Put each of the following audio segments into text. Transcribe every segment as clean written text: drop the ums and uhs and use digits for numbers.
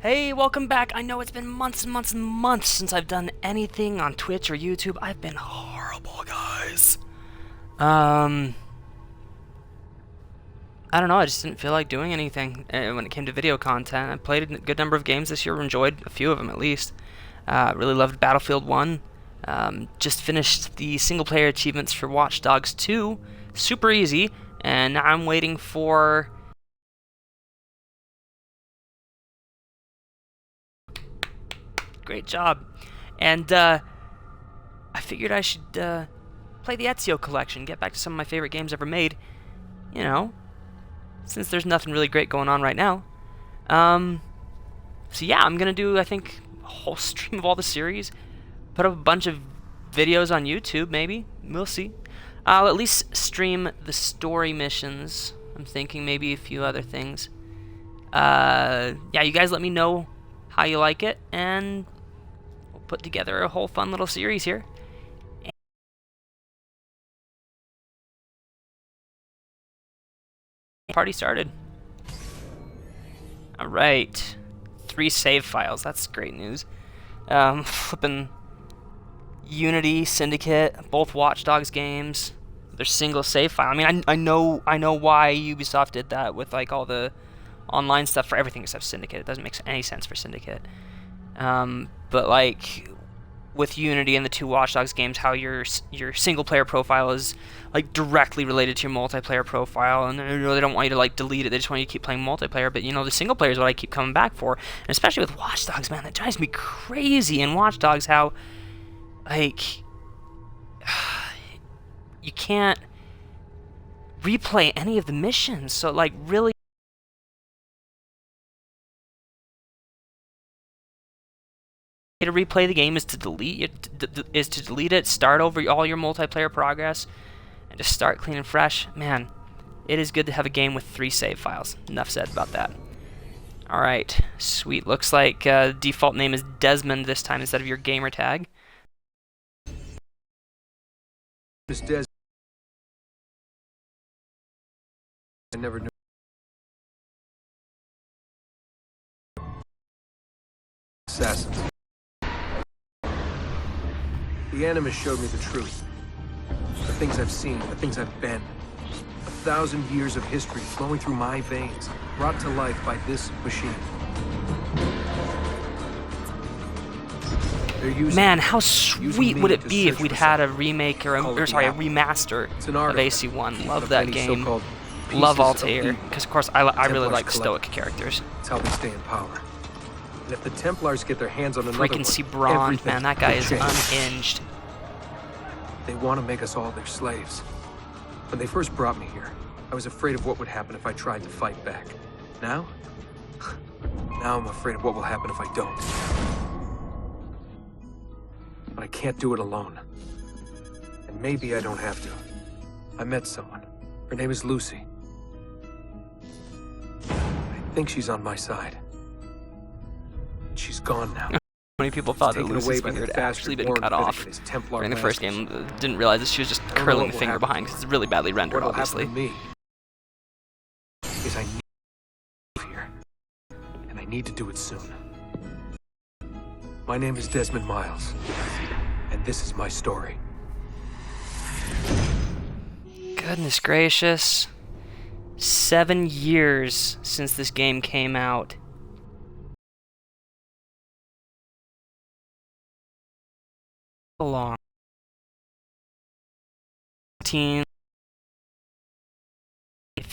Hey, welcome back. I know it's been months and months and months since I've done anything on Twitch or YouTube. I've been horrible, guys. I don't know, I just didn't feel like doing anything when it came to video content. I played a good number of games this year, enjoyed a few of them at least. Really loved Battlefield 1. Just finished the single-player achievements for Watch Dogs 2. Super easy, and now I'm waiting for... Great job. And I figured I should play the Ezio collection, get back to some of my favorite games ever made. You know, since there's nothing really great going on right now. So yeah, I'm gonna do, I think, a whole stream of all the series. Put up a bunch of videos on YouTube, maybe. We'll see. I'll at least stream the story missions. I'm thinking maybe a few other things. Yeah, you guys let me know how you like it, and we'll put together a whole fun little series here. Party started. Alright. 3 save files. That's great news. Flipping Unity, Syndicate, both Watch Dogs games. They're single save file. I mean, I know why Ubisoft did that with like all the online stuff for everything except Syndicate. It doesn't make any sense for Syndicate. But like with Unity and the 2 Watch Dogs games, how your single player profile is like directly related to your multiplayer profile, and they don't want you to like delete it. They just want you to keep playing multiplayer. But you know, the single player is what I keep coming back for, and especially with Watch Dogs, man, that drives me crazy in Watch Dogs. How like you can't replay any of the missions. So like really. To replay the game is to delete it, start over all your multiplayer progress, and just start clean and fresh. Man, it is good to have a game with 3 save files. Enough said about that. Alright, sweet. Looks like default name is Desmond this time instead of your gamer tag. Miss Des, I never knew. Assassins. The Animus showed me the truth. The things I've seen, the things I've been. 1,000 years of history flowing through my veins, brought to life by this machine. Man, how sweet would it be if we'd had a remake or a remaster of AC1? Love that game. Love Altair, because of course I really like stoic characters. It's how we stay in power. And if the Templars get their hands on another freaking see Braun, man, that guy is unhinged. They want to make us all their slaves. When they first brought me here, I was afraid of what would happen if I tried to fight back. Now? Now I'm afraid of what will happen if I don't. But I can't do it alone. And maybe I don't have to. I met someone. Her name is Lucy. I think she's on my side. She's gone now. Many people thought that Lucy's finger had actually been cut off during the first game. Didn't realize that she was just curling the finger behind because it's really badly rendered, obviously. Is I need to here, and I need to do it soon. My name is Desmond Miles, and this is my story. Goodness gracious. 7 years since this game came out. Long. If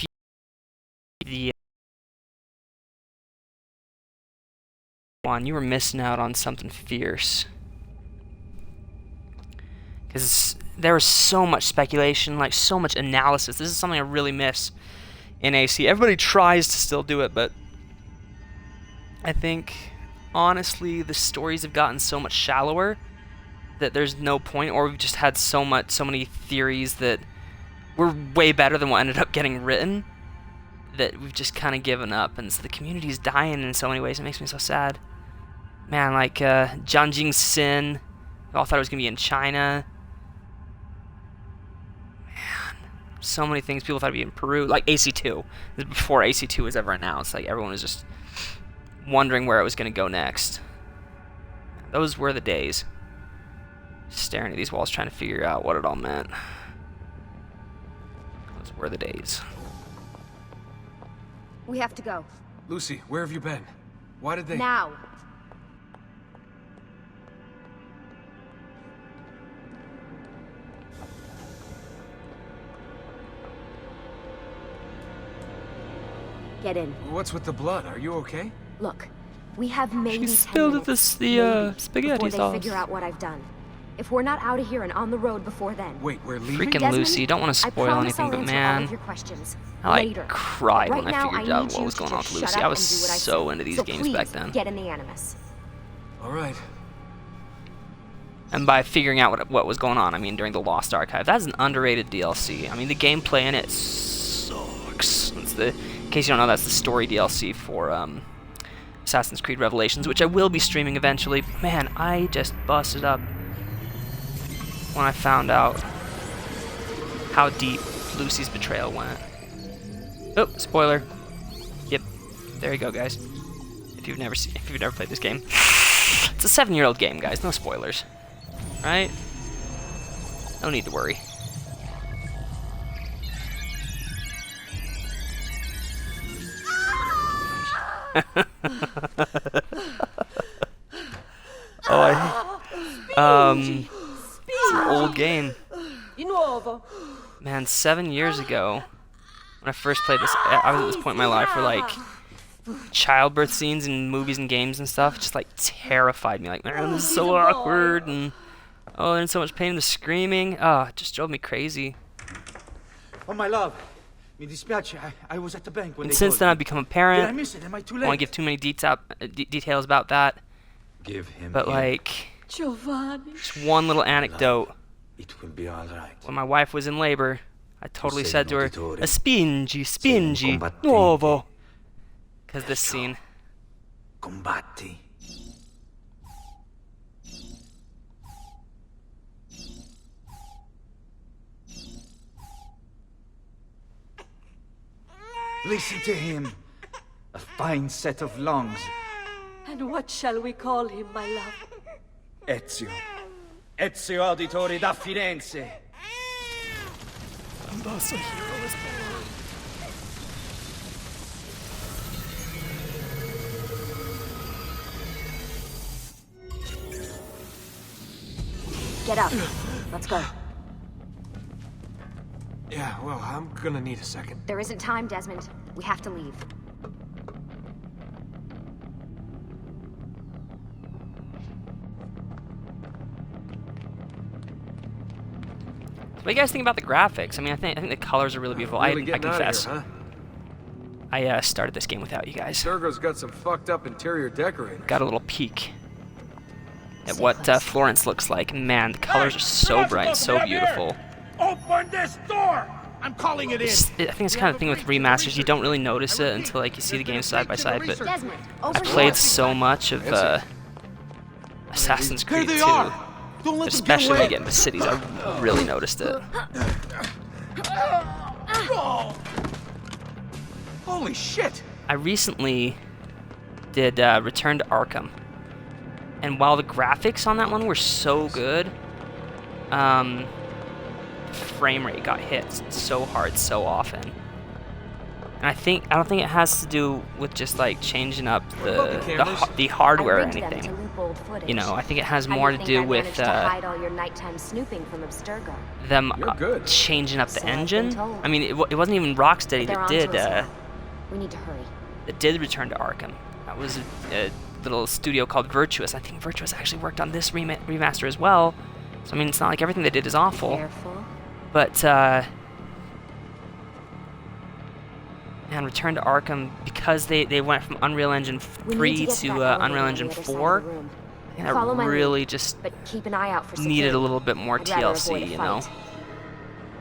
you you were missing out on something fierce. Because there was so much speculation, like so much analysis. This is something I really miss in AC. Everybody tries to still do it, but I think honestly the stories have gotten so much shallower that there's no point, or we've just had so many theories that were way better than what ended up getting written that we've just kind of given up, and so the community's dying in so many ways. It makes me so sad. Man, like Jianjing Sin, we all thought it was gonna be in China. Man, so many things. People thought it'd be in Peru, like AC2. This is before AC2 was ever announced. Like everyone was just wondering where it was going to go next. Those were the days. Staring at these walls trying to figure out what it all meant. Those were the days. We have to go. Lucy, where have you been? Why did they... Now. Get in. What's with the blood? Are you okay? Look, we have maybe 10 spilled minutes, the maybe, spaghetti before they sauce. figure out what I've done. If we're not out of here and on the road before then. Wait, we're leaving? Freaking Desmond, Lucy, don't want to I spoil promise anything, I'll but answer all of man, your questions I like later. cried Right when I now, figured I out need what you was to going on with just shut Lucy. up I was and do what I so say. into these So games please, back then. Get in the Animus. All right. And by figuring out what was going on, I mean during the Lost Archive. That's an underrated DLC. I mean the gameplay in it sucks. In case you don't know, that's the story DLC for Assassin's Creed Revelations, which I will be streaming eventually. Man, I just busted up when I found out how deep Lucy's betrayal went. Oh, spoiler. Yep, there you go, guys. If you've never played this game, it's a 7-year-old game, guys. No spoilers, right? No need to worry. It's an old game. Man, 7 years ago, when I first played this, I was at this point in my life where like childbirth scenes in movies and games and stuff just like terrified me. Like, man, this is so awkward, and oh, there's so much pain in the screaming. Oh, it just drove me crazy. Oh, my love. Mi dispiace, I was at the bank when And they since called then, me. I've become a Did I parent. miss it? Am I too I late? don't want to give too many details about that, Give him but here. like, Giovanni. just one little anecdote. It will be all right. When my wife was in labor, I totally sei said to her, un uditore. "A spingi, spingi, combattente. nuovo." Because this scene. Combatti. Listen to him. A fine set of lungs. And what shall we call him, my love? Ezio. Ezio Auditori da Firenze. Get up. Let's go. Yeah, well, I'm gonna need a second. There isn't time, Desmond. We have to leave. What do you guys think about the graphics? I mean, I think the colors are really beautiful. Really I getting confess, out of here, I started this game without you guys. huh? Sergo's got some fucked up interior decorating. Got a little peek at what Florence looks like. Man, the colors are so bright, so beautiful. Open this door! I'm calling it in. I think it's kind of thing with remasters. You don't really notice it until like you see the games side by side. But Desmond, I over played here. so much of Assassin's Here Creed they 2, are! Don't let them especially get when you away! get into cities. I really noticed it. Holy shit! I recently did Return to Arkham, and while the graphics on that one were so good, the frame rate got hit so hard so often. And I don't think it has to do with just like changing up the hardware or I rigged them anything. to loop old footage. You know, I think it has How more you to think do I with managed to hide all your nighttime snooping from Abstergo? them You're good. changing up the So I've been engine. told. I mean, it wasn't even Rocksteady They're that onto did us now. We need to hurry. Return to Arkham. That was a little studio called Virtuous. I think Virtuous actually worked on this remaster as well. So I mean, it's not like everything they did is awful. Careful. But and Return to Arkham, because they went from Unreal Engine We need 3 get to that elevator Unreal on Engine the other side of 4. the room. I think Follow my that lead, really just But keep an eye out for needed security. a little bit more I'd rather avoid TLC, a you know. fight.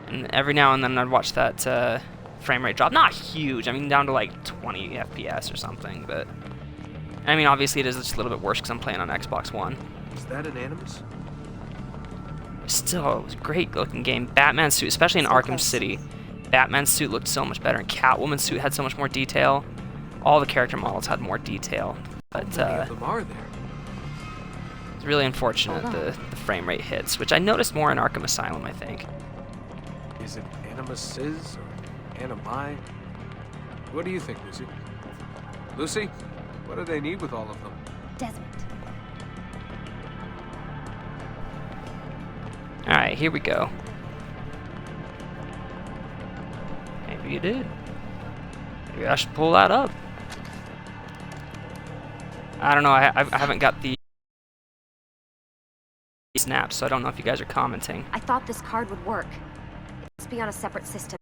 And every now and then I'd watch that frame rate drop. Not huge. I mean, down to like 20 FPS or something. But I mean, obviously it is just a little bit worse because I'm playing on Xbox One. Is that an Animus? Still, it was a great looking game. Batman's suit, especially in So Arkham close. City. Batman's suit looked so much better, and Catwoman's suit had so much more detail. All the character models had more detail. But How many of them are there? it's really unfortunate the frame rate hits, which I noticed more in Arkham Asylum, I think. Is it animuses or animi? What do you think, Lucy? Lucy, what do they need with all of them? Desmond. Alright, here we go. Maybe you did. Maybe I should pull that up. I don't know, I haven't got the snaps, so I don't know if you guys are commenting. I thought this card would work. It must be on a separate system.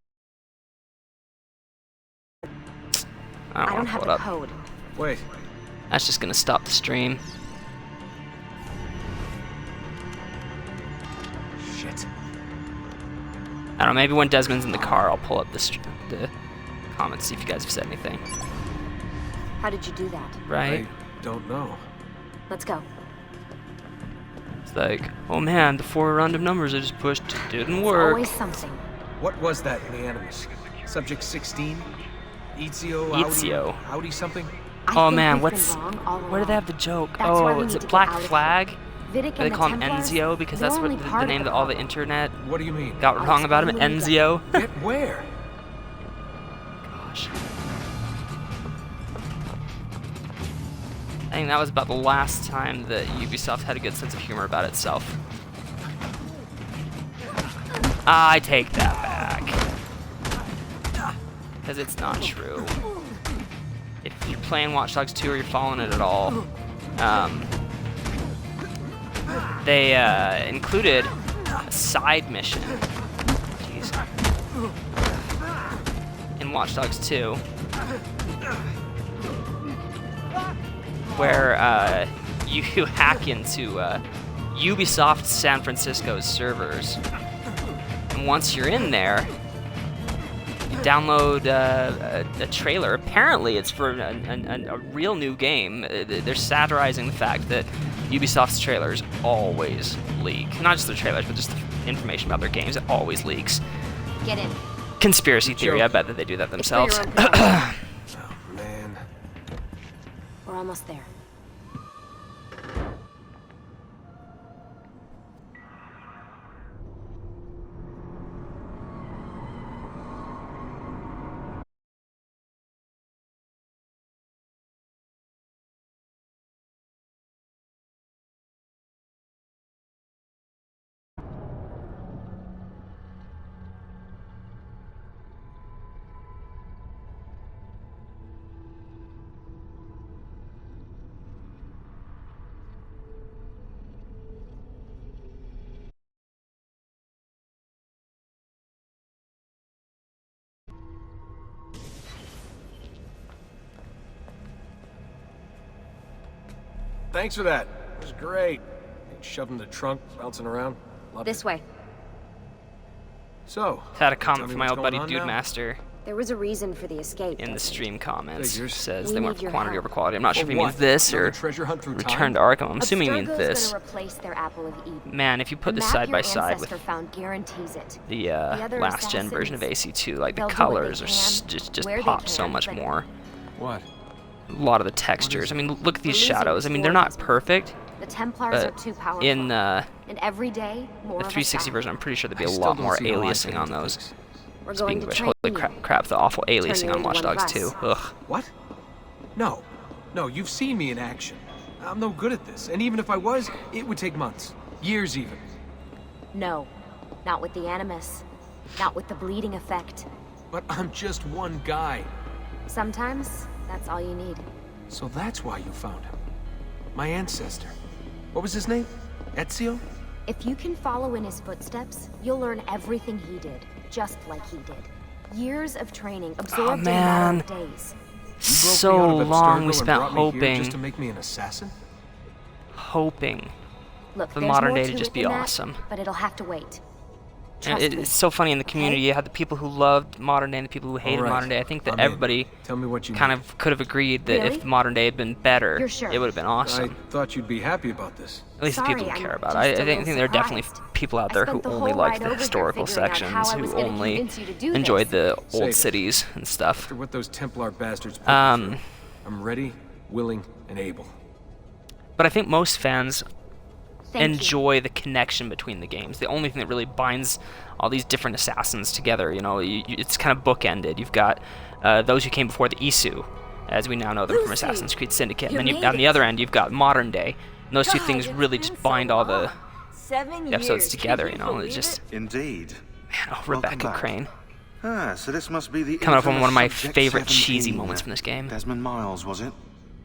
I don't I don't want to have pull the it up. code. Wait, That's just gonna stop the stream. shit. I don't know, maybe when Desmond's in the car, I'll pull up the comments, see if you guys have said anything. How did you do that? Right? I don't know. Let's go. It's like, oh man, the 4 random numbers I just pushed didn't There's work. always something. What was that in the Animus? Subject 16? Ezio? Ezio. Audi something? I Oh think man, we've what's been wrong all where do they along. have the joke? That's why Oh, we is need it to get Black out of here. Flag? Vidic They and the call him Templars, Enzio because they're that's what only the part of name the that all the problem. internet What do you mean? got I'll wrong about him. explain when we get Enzio. Get where? Gosh. I think that was about the last time that Ubisoft had a good sense of humor about itself. I take that back. Because it's not true. If you're playing Watch Dogs 2 or you're following it at all, they included a side mission. Jeez. In Watch Dogs 2. Where you hack into Ubisoft San Francisco's servers. And once you're in there, you download a trailer. Apparently, it's for a real new game. They're satirizing the fact that Ubisoft's trailers always leak. Not just their trailers, but just the information about their games. It always leaks. Get in. Conspiracy theory. I bet that they do that It's for your themselves. own protection. Oh, man. We're almost there. Thanks for that. It was great. Shoved in the trunk, bouncing around. Loved This it. way. So, Had a tell comment me from my what's old buddy going on Dude now? Master There was a reason for the escape. in the Desmond. stream comments. Figures. Says We they need went for your quantity help. over quality. I'm not sure if For he means what? this Another or treasure hunt through Return to time? Arkham. I'm assuming he means Abstergo's this. gonna replace their apple of Eden. Man, if you put The this map side by your side with ancestor found guarantees it. the other last gen version of assassins, AC2, like the they'll do what colors they are can, just where they pop so can, much but- more. What? A lot of the textures. I mean, look at these We're losing shadows. I mean, they're this war, not Desmond. perfect, The Templars are but too powerful. in and every day, more the of us 360 die. version, I'm pretty sure there'd be I a still lot don't more see how I aliasing fit on into those. things. We're Speaking going of to which, train holy you. crap, the awful aliasing you on into Watch one of Dogs 2. us. Ugh. What? No. No, you've seen me in action. I'm no good at this. And even if I was, it would take months. Years even. No, not with the Animus. Not with the bleeding effect. But I'm just one guy. Sometimes, that's all you need. So that's why you found him. My ancestor. What was his name? Ezio? If you can follow in his footsteps, you'll learn everything he did, just like he did. Years of training absorbed in a matter of days. You broke me So out of long Abstergo we and spent brought me here hoping, just to make me an assassin? Look, for there's modern more day to to just it be than that, awesome. but it'll have to wait. And Trust me. it's so funny in the community. You had the people who loved modern day and the people who hated Alright, modern day. I think that I'm in. everybody Tell me what you kind need. of could have agreed that Really? if modern day had been better, You're sure? it would have been awesome. I thought you'd be happy about this. At least the people Sorry, who care I'm about it. just I a think little there are definitely surprised. people out I there spent who the only whole liked ride the over here historical figuring out how sections, I was who gonna only convince you to do enjoyed this. the Save old it. cities and stuff. After what those Templar bastards put me through, I'm ready willing, and able. But I think most fans Thank you. enjoy the connection between the games. The only thing that really binds all these different assassins together, you know, it's kind of bookended. You've got those who came before the Isu, as we now know them from Lucy, Assassin's Creed Syndicate. And you then made on the it. other end, you've got modern day. And those two God, things it's really been just so bind all the long. 7 episodes years. together, Can you know. believe It's just, it? Indeed. man, oh, Welcome Rebecca back. Crane. Ah, so this must be the Coming up on infamous one of my Subject favorite 17. cheesy moments from this game. Desmond Miles, was it?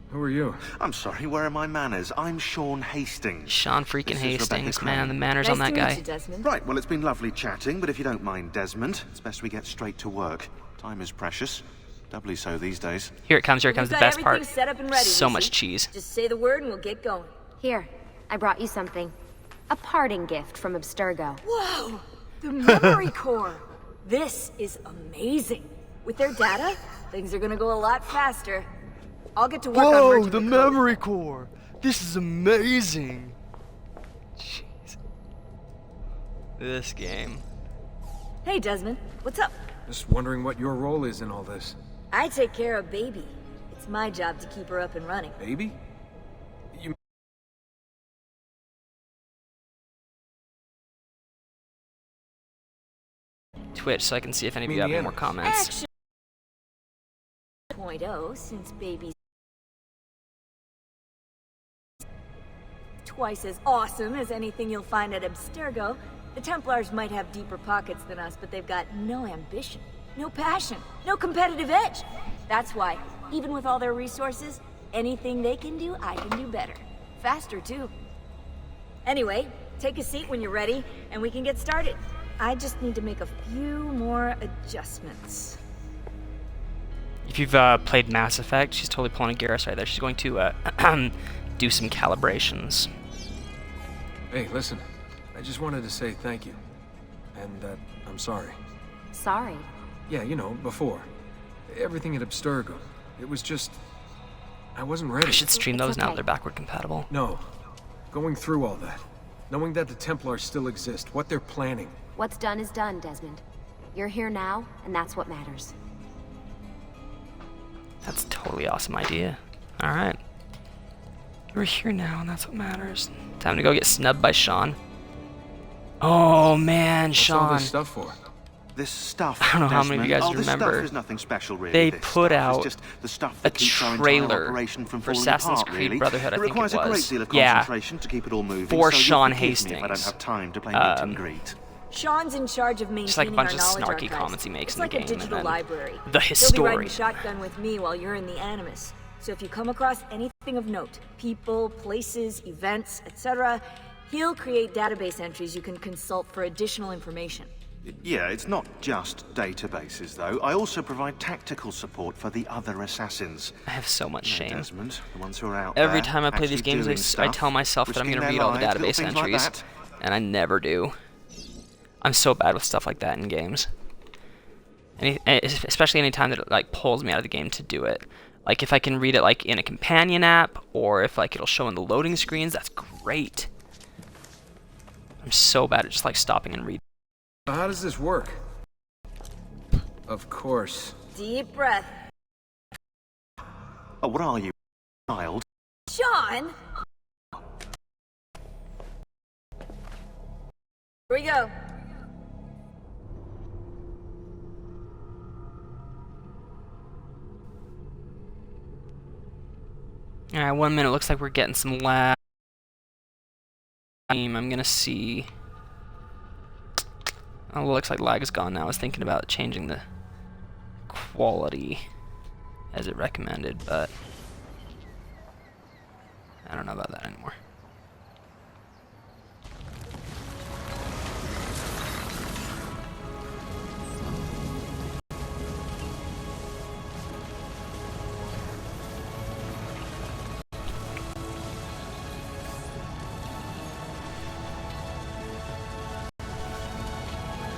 Who are you? I'm sorry, where are my manners? I'm Sean Hastings. Sean freaking This is Rebecca Hastings, man, Crane. the manners Nice on that to guy. meet you, Desmond. Right, well, it's been lovely chatting, but if you don't mind, Desmond, it's best we get straight to work. Time is precious. Doubly so these days. Here it comes We've the got best part. everything set up and ready, So Lucy. much cheese. Just say the word and we'll get going. Here, I brought you something. A parting gift from Abstergo. Whoa! The memory core! This is amazing. With their data, things are gonna go a lot faster. I'll get to work on merging the code. core. This is amazing. Jeez. This game. Hey, Desmond, what's up? Just wondering what your role is in all this. I take care of Baby. It's my job to keep her up and running. Baby? You... Twitch so I can see if any of you mean have the any more enemies? comments. Action 2.0, since Baby's twice as awesome as anything you'll find at Abstergo, the Templars might have deeper pockets than us, but they've got no ambition, no passion, no competitive edge. That's why, even with all their resources, anything they can do, I can do better. Faster, too. Anyway, take a seat when you're ready, and we can get started. I just need to make a few more adjustments. If you've played Mass Effect, she's totally pulling a Garrus right there. She's going to do some calibrations. Hey, listen. I just wanted to say thank you. And that I'm sorry. Sorry. Yeah, you know, before. Everything at Abstergo. It was just... I wasn't ready. I should stream It's those now that okay. they're backward compatible. No. Going through all that. Knowing that the Templars still exist, what they're planning. What's done is done, Desmond. You're here now, and that's what matters. That's a totally awesome idea. Alright. We're here now, and that's what matters. Time to go get snubbed by Sean. Oh, man, What's all Sean. this stuff for? This stuff, I don't know how many of you Desmond, guys this remember. stuff is nothing special, really. They This put stuff is out just the stuff a that keeps our entire trailer operation from for falling Assassin's apart, Creed really. Brotherhood, I think it requires a great was. deal of Yeah. concentration to keep it all moving. For so you'll Sean forgive me Hastings. if I don't have time to play meet and greet. Sean's in charge of maintaining Just like a bunch our of knowledge snarky archives. comments he makes It's in the like game, a and digital then library. the He'll be riding historian. shotgun with me while you're in the Animus. So if you come across anything of note, people, places, events, etc., he'll create database entries you can consult for additional information. Yeah, it's not just databases, though. I also provide tactical support for the other assassins. I have so much Yeah, shame. Desmond, the ones who are out Every there, time I play these actually games, doing I stuff, tell myself that I'm going to risking read all the their lives, database little things like entries, that. and I never do. I'm so bad with stuff like that in games. Especially any time that it like pulls me out of the game to do it. Like if I can read it like in a companion app, or if like it'll show in the loading screens, that's great. I'm so bad at just like stopping and reading. How does this work? Of course. Deep breath. Oh, what are you, child? Sean! Here we go. Alright, 1 minute. Looks like we're getting some lag. I'm gonna see. Oh, looks like lag is gone now. I was thinking about changing the quality as it recommended, but I don't know about that anymore.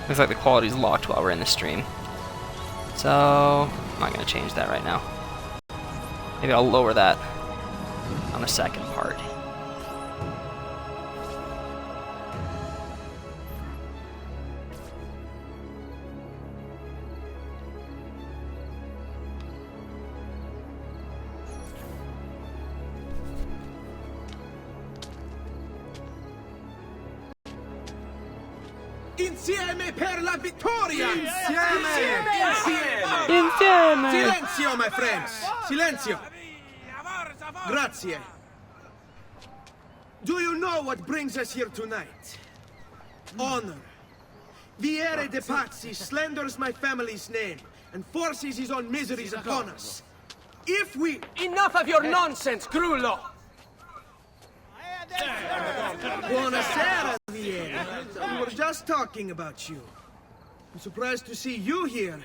Looks like the quality's locked while we're in the stream. So, I'm not going to change that right now. Maybe I'll lower that on the second part. Insieme per la vittoria! Insieme! Silenzio, my friends! Silenzio! Grazie. Do you know what brings us here tonight? Honor. Viere de Pazzi slanders my family's name and forces his own miseries upon us. If we... Enough of your nonsense, Grullo! Buonasera, Viere. We were just talking about you. I'm surprised to see you here.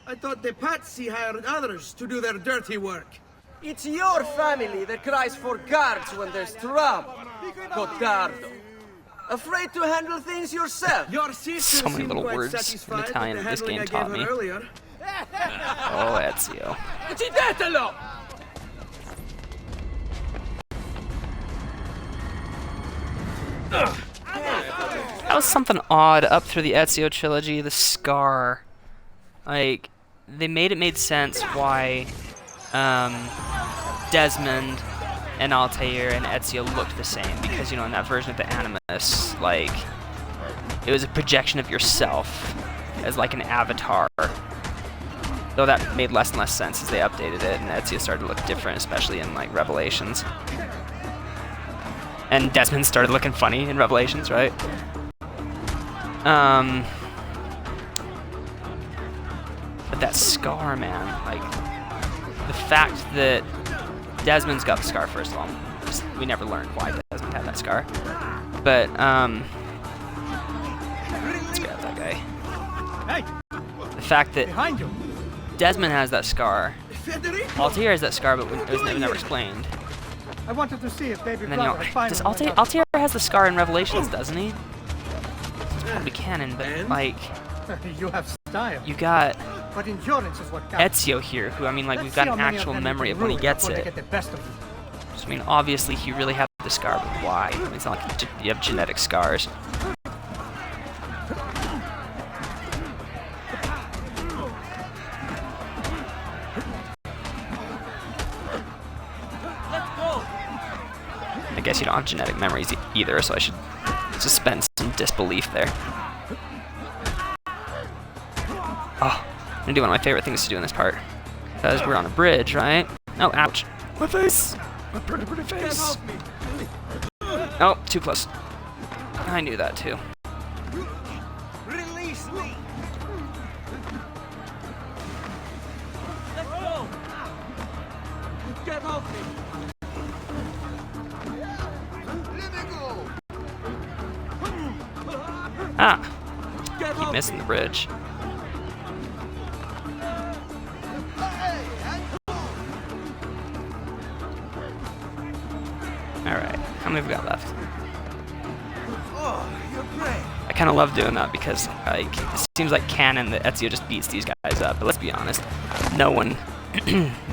I thought the Pazzi hired others to do their dirty work. It's your family that cries for guards when there's trouble, Cotardo. Afraid to handle things yourself. Your sister So many seemed little quite words in satisfied Italian with the that this handling game I taught gave me. her earlier. Oh, Ezio. Uccidetelo! That was something odd up through the Ezio trilogy, the scar. Like, they made sense why Desmond and Altair and Ezio looked the same, because, you know, in that version of the Animus, like, it was a projection of yourself as like an avatar. Though that made less and less sense as they updated it, and Ezio started to look different, especially in like Revelations. And Desmond started looking funny in Revelations, right? But that scar, man, like, the fact that Desmond's got the scar, first of all, we never learned why Desmond had that scar. But, let's grab that guy. Hey, The fact that behind you. Desmond has that scar, Altair has that scar, but it was never explained. I wanted to see if baby And then, you know, brother finally does went up. Altair has the scar in Revelations, doesn't he? It's probably canon, but like, You have style, you got but endurance is what counts. Ezio here, who, I mean, like, Let's we've got see an how many actual them memory you of can when he ruin gets before they it. get the best of you. So, I mean, obviously he really had the scar, but why? I mean, it's not like you have genetic scars. I guess you don't have genetic memories either, so I should suspend some disbelief there. Oh, I'm gonna do one of my favorite things to do in this part. Because we're on a bridge, right? Oh, ouch. My face! My pretty face! Oh, too close. I knew that too. Release me! Let's go! Get off me! Ah! Keep missing the bridge. Alright, how many have we got left? I kind of love doing that because, like, it seems like canon that Ezio just beats these guys up, but let's be honest, no one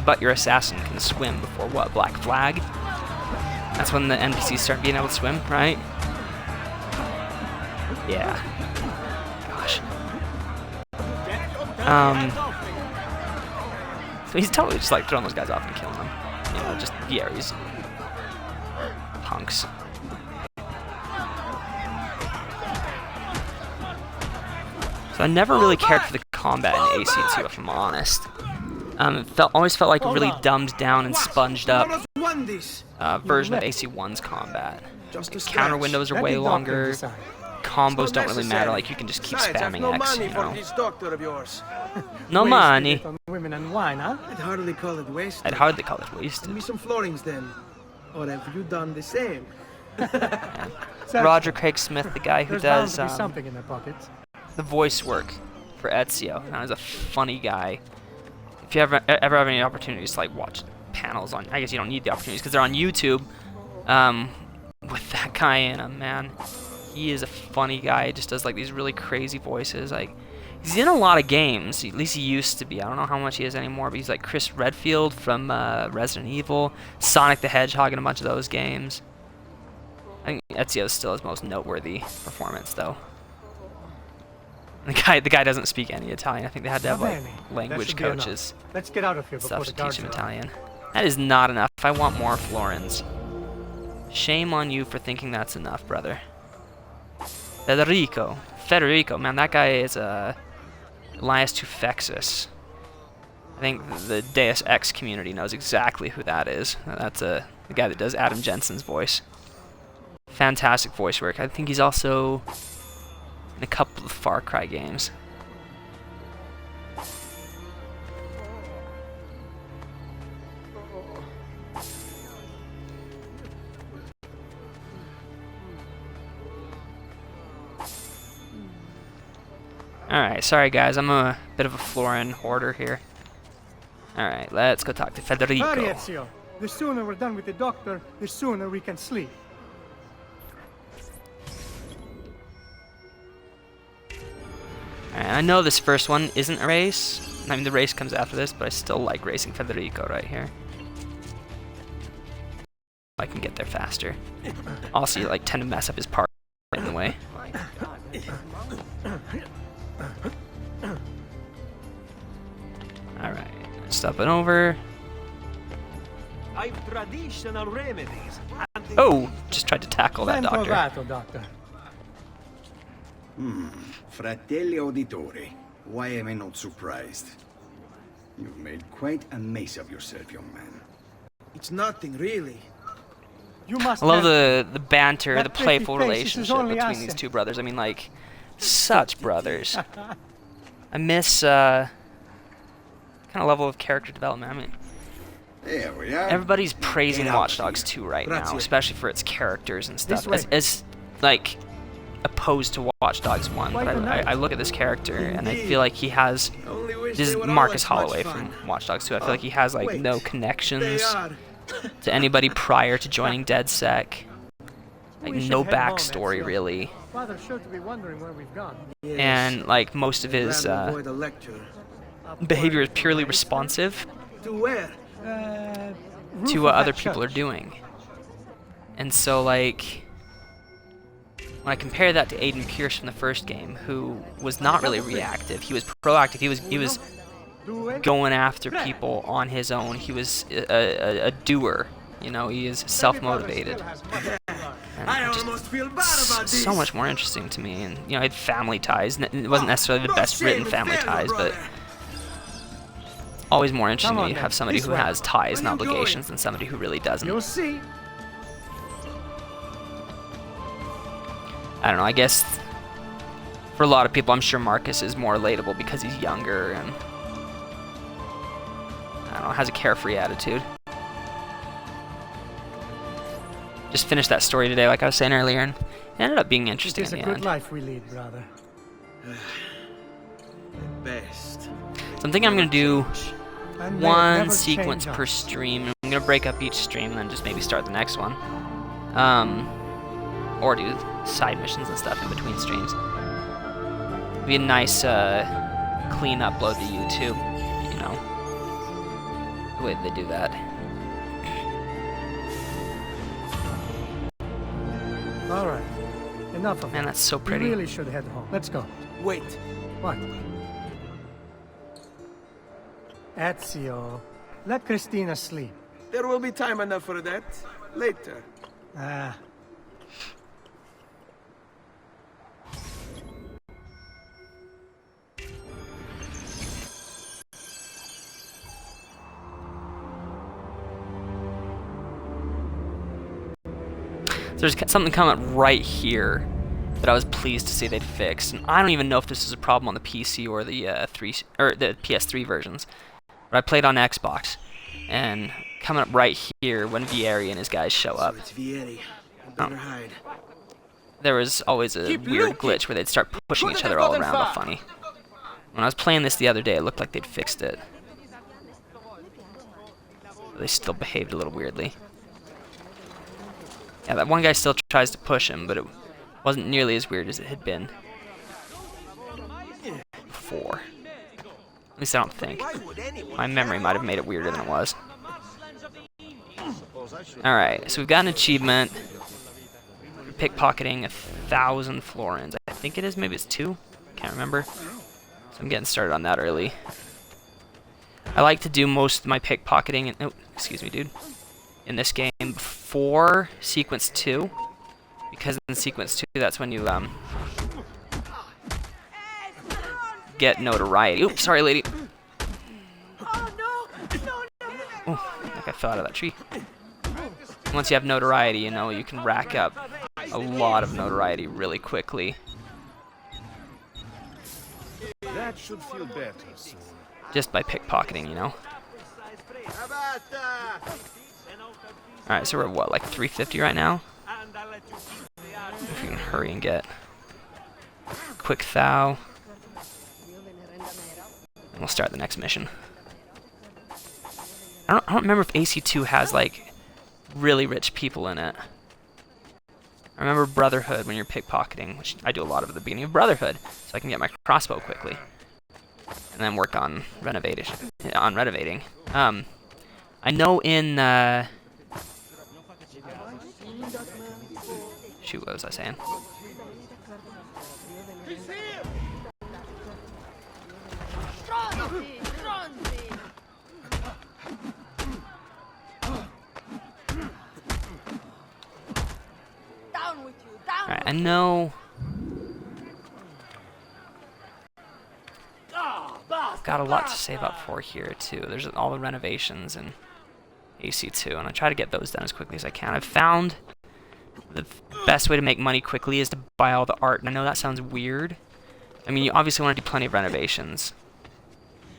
but your assassin can swim before what, Black Flag? That's when the NPCs start being able to swim, right? Yeah. Gosh. So he's totally just like throwing those guys off and killing them. You know, just Yeris. Punks. So I never really cared for the combat in AC2, if I'm honest. It always felt like a really dumbed down and sponged up version of AC1's combat. Like, counter windows are way longer. Combos don't really matter, like you can just keep spamming X, you know. No money. Women and wine, huh? I'd hardly call it wasted. I'd hardly call it wasted. Send me some florins then. Or have you done the same? Roger Craig Smith, the guy who There's bound does to be something in their pockets. the voice work for Ezio. Now, he's a funny guy. If you ever have any opportunities to like watch panels on, I guess you don't need the opportunities because they're on YouTube. With that guy in him, man, he is a funny guy. He just does like these really crazy voices. Like, he's in a lot of games. At least he used to be. I don't know how much he is anymore, but he's like Chris Redfield from Resident Evil, Sonic the Hedgehog in a bunch of those games. I think Ezio is still his most noteworthy performance, though. The guy doesn't speak any Italian. I think they had to have like language coaches Let's get out of here before stuff the to guards teach him arrive. Italian. That is not enough. I want more florins. Shame on you for thinking that's enough, brother. Federico, Federico, man, that guy is Elias Tufexis. I think the Deus Ex community knows exactly who that is. That's the guy that does Adam Jensen's voice. Fantastic voice work. I think he's also in a couple of Far Cry games. Alright, sorry guys, I'm a bit of a Florin hoarder here. Alright, let's go talk to Federico. Hurry, Ezio. The sooner we're done with the doctor, the sooner we can sleep. Alright, I know this first one isn't a race. I mean, the race comes after this, but I still like racing Federico right here. I can get there faster. Also, you like tend to mess up his part in the way. Alright, stop it over. I've traditional remedies. Oh, just tried to tackle that Ben doctor. trovato, doctor. Fratelli Auditori, why am I not surprised? You've made quite a mess of yourself, young man. It's nothing, really. You must I love have the banter, That the playful pretty face is relationship only between us. these two brothers. I mean, like, such brothers. I miss kind of level of character development. I mean, There we are. everybody's praising Get out Watch of Dogs here. 2 right now, Grazie. especially for its characters and stuff. This way. As like opposed to Watch Dogs 1, Why but tonight? I look at this character and I Indeed. feel like he has. Only wish This is they were Marcus all as much Holloway fun. from Watch Dogs 2. I feel like he has like Wait, no They connections are. to anybody prior to joining DedSec. Like We should no head home, backstory Ezio. really, Father's sure to be wondering where we've gone. Yes. and like most of I'd his rather avoid a lecture. behavior is purely responsive To where? to what other people are doing. And so like when I compare that to Aiden Pierce from the first game, who was not really reactive, he was proactive. He was going after people on his own. He was a doer. You know, he is self-motivated. And I just almost feel bad about this. so much more interesting to me. And you know, I had family ties. It wasn't necessarily the No best shame written in family failure, ties, but brother. always more interesting Come to on me to then, have somebody this who way. has ties and Where you going? obligations than somebody who really doesn't. You'll see. I don't know, I guess for a lot of people, I'm sure Marcus is more relatable because he's younger and, I don't know, has a carefree attitude. Just finished that story today, like I was saying earlier, and it ended up being It interesting is in a the good end. life we lead, brother. Best. So I'm thinking I'm going to do And may it one never sequence change per us. stream. I'm going to break up each stream and then just maybe start the next one. Or do side missions and stuff in between streams. It'd be a nice clean upload to YouTube, you know, the way they do that. All right. Enough of Man, it. that's so We pretty. really should head home. Let's go. Wait. What? Ezio, let Christina sleep. There will be time enough for that. Later. Ah. There's something coming right here that I was pleased to see they'd fixed, and I don't even know if this is a problem on the PC or the the PS3 versions. But I played on Xbox, and coming up right here when Vieri and his guys show up, So it's Vieri. I better hide. there was always a Keep weird looking. glitch where they'd start pushing Couldn't each have other all gotten around all far. funny. When I was playing this the other day, it looked like they'd fixed it. They still behaved a little weirdly. Yeah, that one guy still tries to push him, but it wasn't nearly as weird as it had been before. At least I don't think. My memory might have made it weirder than it was. Alright, so we've got an achievement. Pickpocketing 1,000 florins. I think it is, maybe it's 2. Can't remember. So I'm getting started on that early. I like to do most of my pickpocketing, oh, excuse me, dude, in this game before sequence 2, because in sequence 2, that's when you get notoriety. Oops, sorry, lady. Oh, no! Oh, I think I fell out of that tree. Once you have notoriety, you know, you can rack up a lot of notoriety really quickly. That should feel better soon. Just by pickpocketing, you know. Alright, so we're at what, like 350 right now? If we can hurry and get quick thou. And we'll start the next mission. I don't remember if AC2 has like really rich people in it. I remember Brotherhood when you're pickpocketing, which I do a lot of at the beginning of Brotherhood, so I can get my crossbow quickly. And then work on renovating. I know in shoot, what was I saying? Alright, I know. Got a lot to save up for here too. There's all the renovations and AC2, and I try to get those done as quickly as I can. I've found the best way to make money quickly is to buy all the art, and I know that sounds weird. I mean, you obviously want to do plenty of renovations,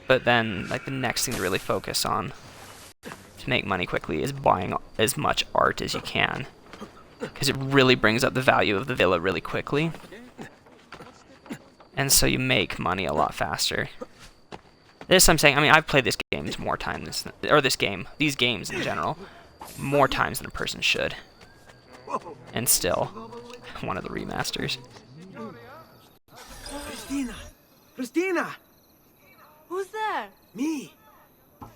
but then like the next thing to really focus on to make money quickly is buying as much art as you can, because it really brings up the value of the villa really quickly, and so you make money a lot faster. This I'm saying, I mean, I've played this game more times, these games in general, more times than a person should. And still, one of the remasters. Christina! Christina! Who's there? Me!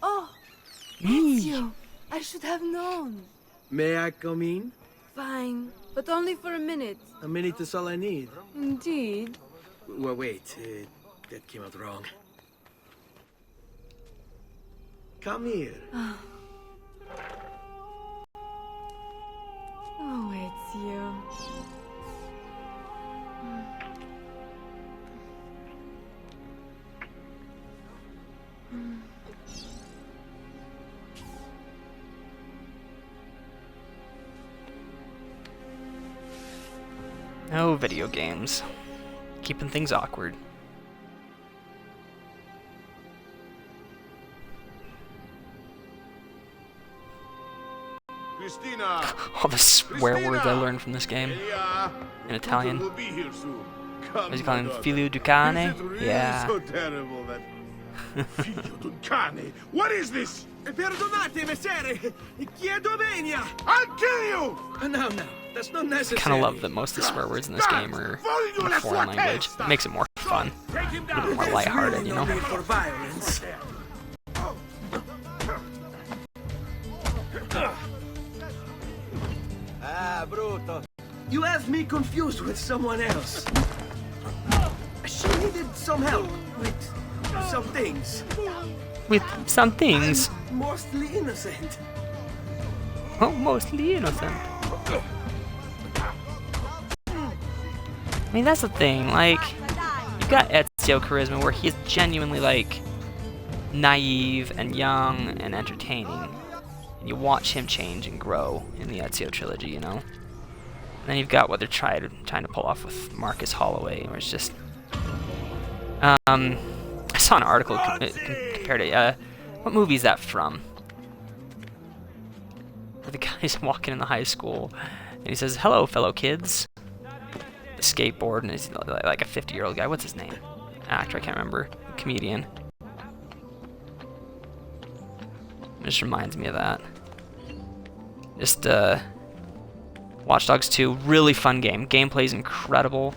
Oh, Ezio. I should have known. May I come in? Fine, but only for a minute. A minute is all I need. Indeed. Well, wait. That came out wrong. Come here. Oh, Ezio. No video games. Keeping things awkward. Christina! All the swear words I learned from this game in Italian. Will be here soon. What is he calling Figlio di cane? Is it really Yeah. so terrible that... Figlio di cane? What is this? Perdonate, messere! Chiedo venia! I'll kill you! No, that's not I necessary. kind of love that most of the swear words in this game are in a foreign language. It makes it more fun, a little bit more lighthearted, you know? No need for violence. Bruto. You have me confused with someone else. She needed some help with some things. With some things. I'm mostly innocent. Oh, mostly innocent. I mean, that's the thing, like, you've got Ezio charisma where he's genuinely, like, naive and young and entertaining. And you watch him change and grow in the Ezio trilogy, you know? And then you've got what they're trying to pull off with Marcus Holloway, where it's just... I saw an article compared to, what movie is that from? Where the guy's walking in the high school, and he says, "Hello, fellow kids." A skateboard, and he's like a 50-year-old guy. What's his name? Actor, I can't remember. Comedian. It just reminds me of that. Just, Watch Dogs 2, really fun game. Gameplay's incredible,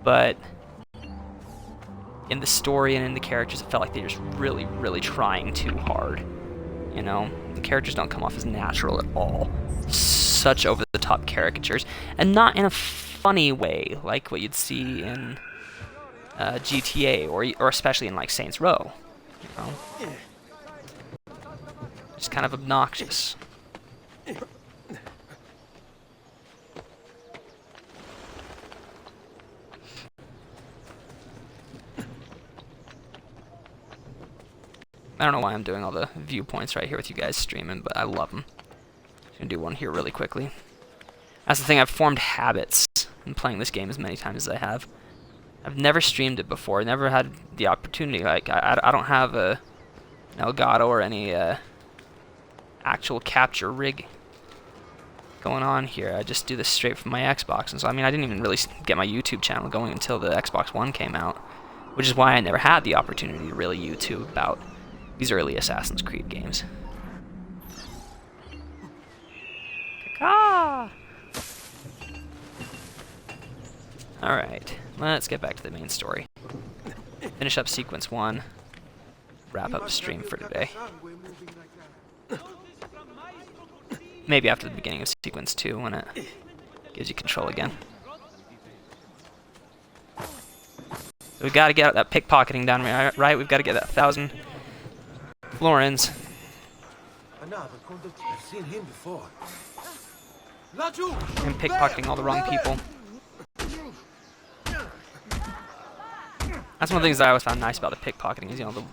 but in the story and in the characters, it felt like they're just really, really trying too hard. You know? The characters don't come off as natural at all. Such over-the-top caricatures, and not in a funny way, like what you'd see in GTA, or especially in, like, Saints Row. You know? Just kind of obnoxious. I don't know why I'm doing all the viewpoints right here with you guys streaming, but I love them. I'm gonna do one here really quickly. That's the thing, I've formed habits in playing this game as many times as I have. I've never streamed it before, never had the opportunity. Like, I don't have an Elgato or any actual capture rig going on here. I just do this straight from my Xbox, and so I mean I didn't even really get my YouTube channel going until the Xbox One came out, which is why I never had the opportunity to really YouTube about these early Assassin's Creed games. Caca! Alright, let's get back to the main story. Finish up sequence 1. Wrap up the stream for today. Maybe after the beginning of sequence 2 when it gives you control again. So we gotta get that pickpocketing done, right? We've gotta get that 1,000 florins. And pickpocketing all the wrong people. That's one of the things that I always found nice about the pickpocketing is, you know, the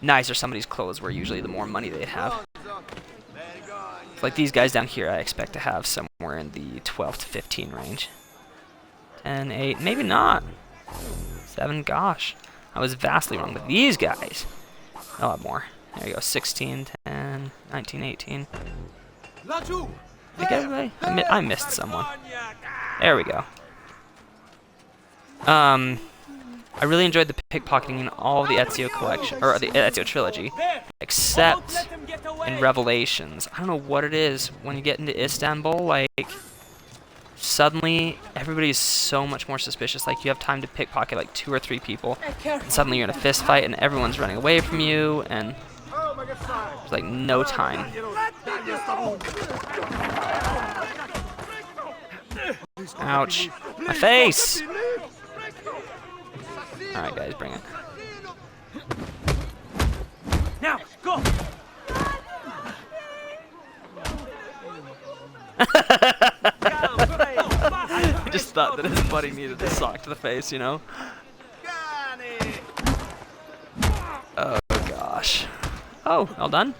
nicer somebody's clothes were, usually the more money they have. Like these guys down here, I expect to have somewhere in the 12 to 15 range. 10, 8, maybe not. 7, gosh. I was vastly wrong with these guys. A lot more. There you go, 16, 10, 19, 18. I missed someone. There we go. I really enjoyed the pickpocketing in all the Ezio collection, or the Ezio trilogy, except in Revelations. I don't know what it is when you get into Istanbul, like, suddenly everybody's so much more suspicious. Like, you have time to pickpocket like 2 or 3 people, and suddenly you're in a fist fight and everyone's running away from you, and there's like no time. Ouch. My face! Alright guys, bring it. Now, go! I just thought that his buddy needed a sock to the face, you know? Oh gosh. Oh, all done?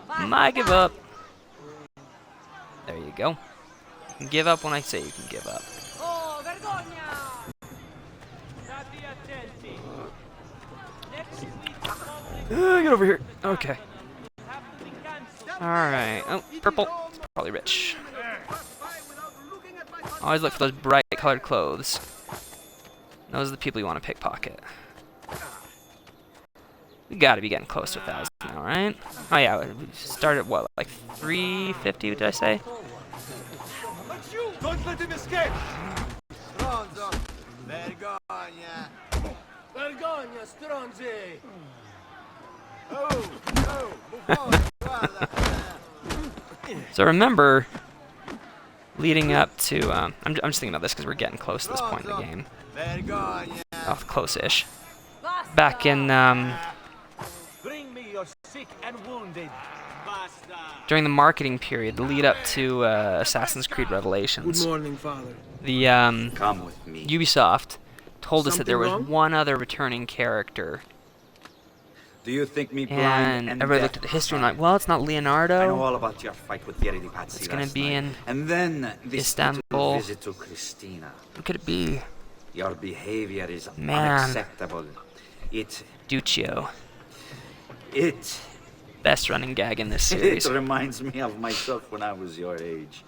I give up. There you go. You can give up when I say you can give up. Get over here. Okay. Alright. Oh, purple. Probably rich. Always look for those bright colored clothes. Those are the people you want to pickpocket. We gotta be getting close to 1,000 now, right? Oh yeah, we started at what, like 350, did I say? Don't let him escape! Stronzo! Vergogna! Vergogna, stronzi! So remember, leading up to, I'm just thinking about this because we're getting close to this point in the game. Oh, close-ish. Back in, Bring me your sick and wounded. during the marketing period, the lead up to Assassin's Creed Revelations. Good morning, Father. The Come with me. Ubisoft told us that there was Something wrong? one other returning character. Do you think me blind And everybody looked at the history and like, well, it's not Leonardo. I know all about your fight with Yeri di Pazzi. It's gonna be in and then this Istanbul. visit to Christina. What could it be? Your behavior is Man. unacceptable. Duccio. It Best running gag in this It series. reminds me of myself when I was your age.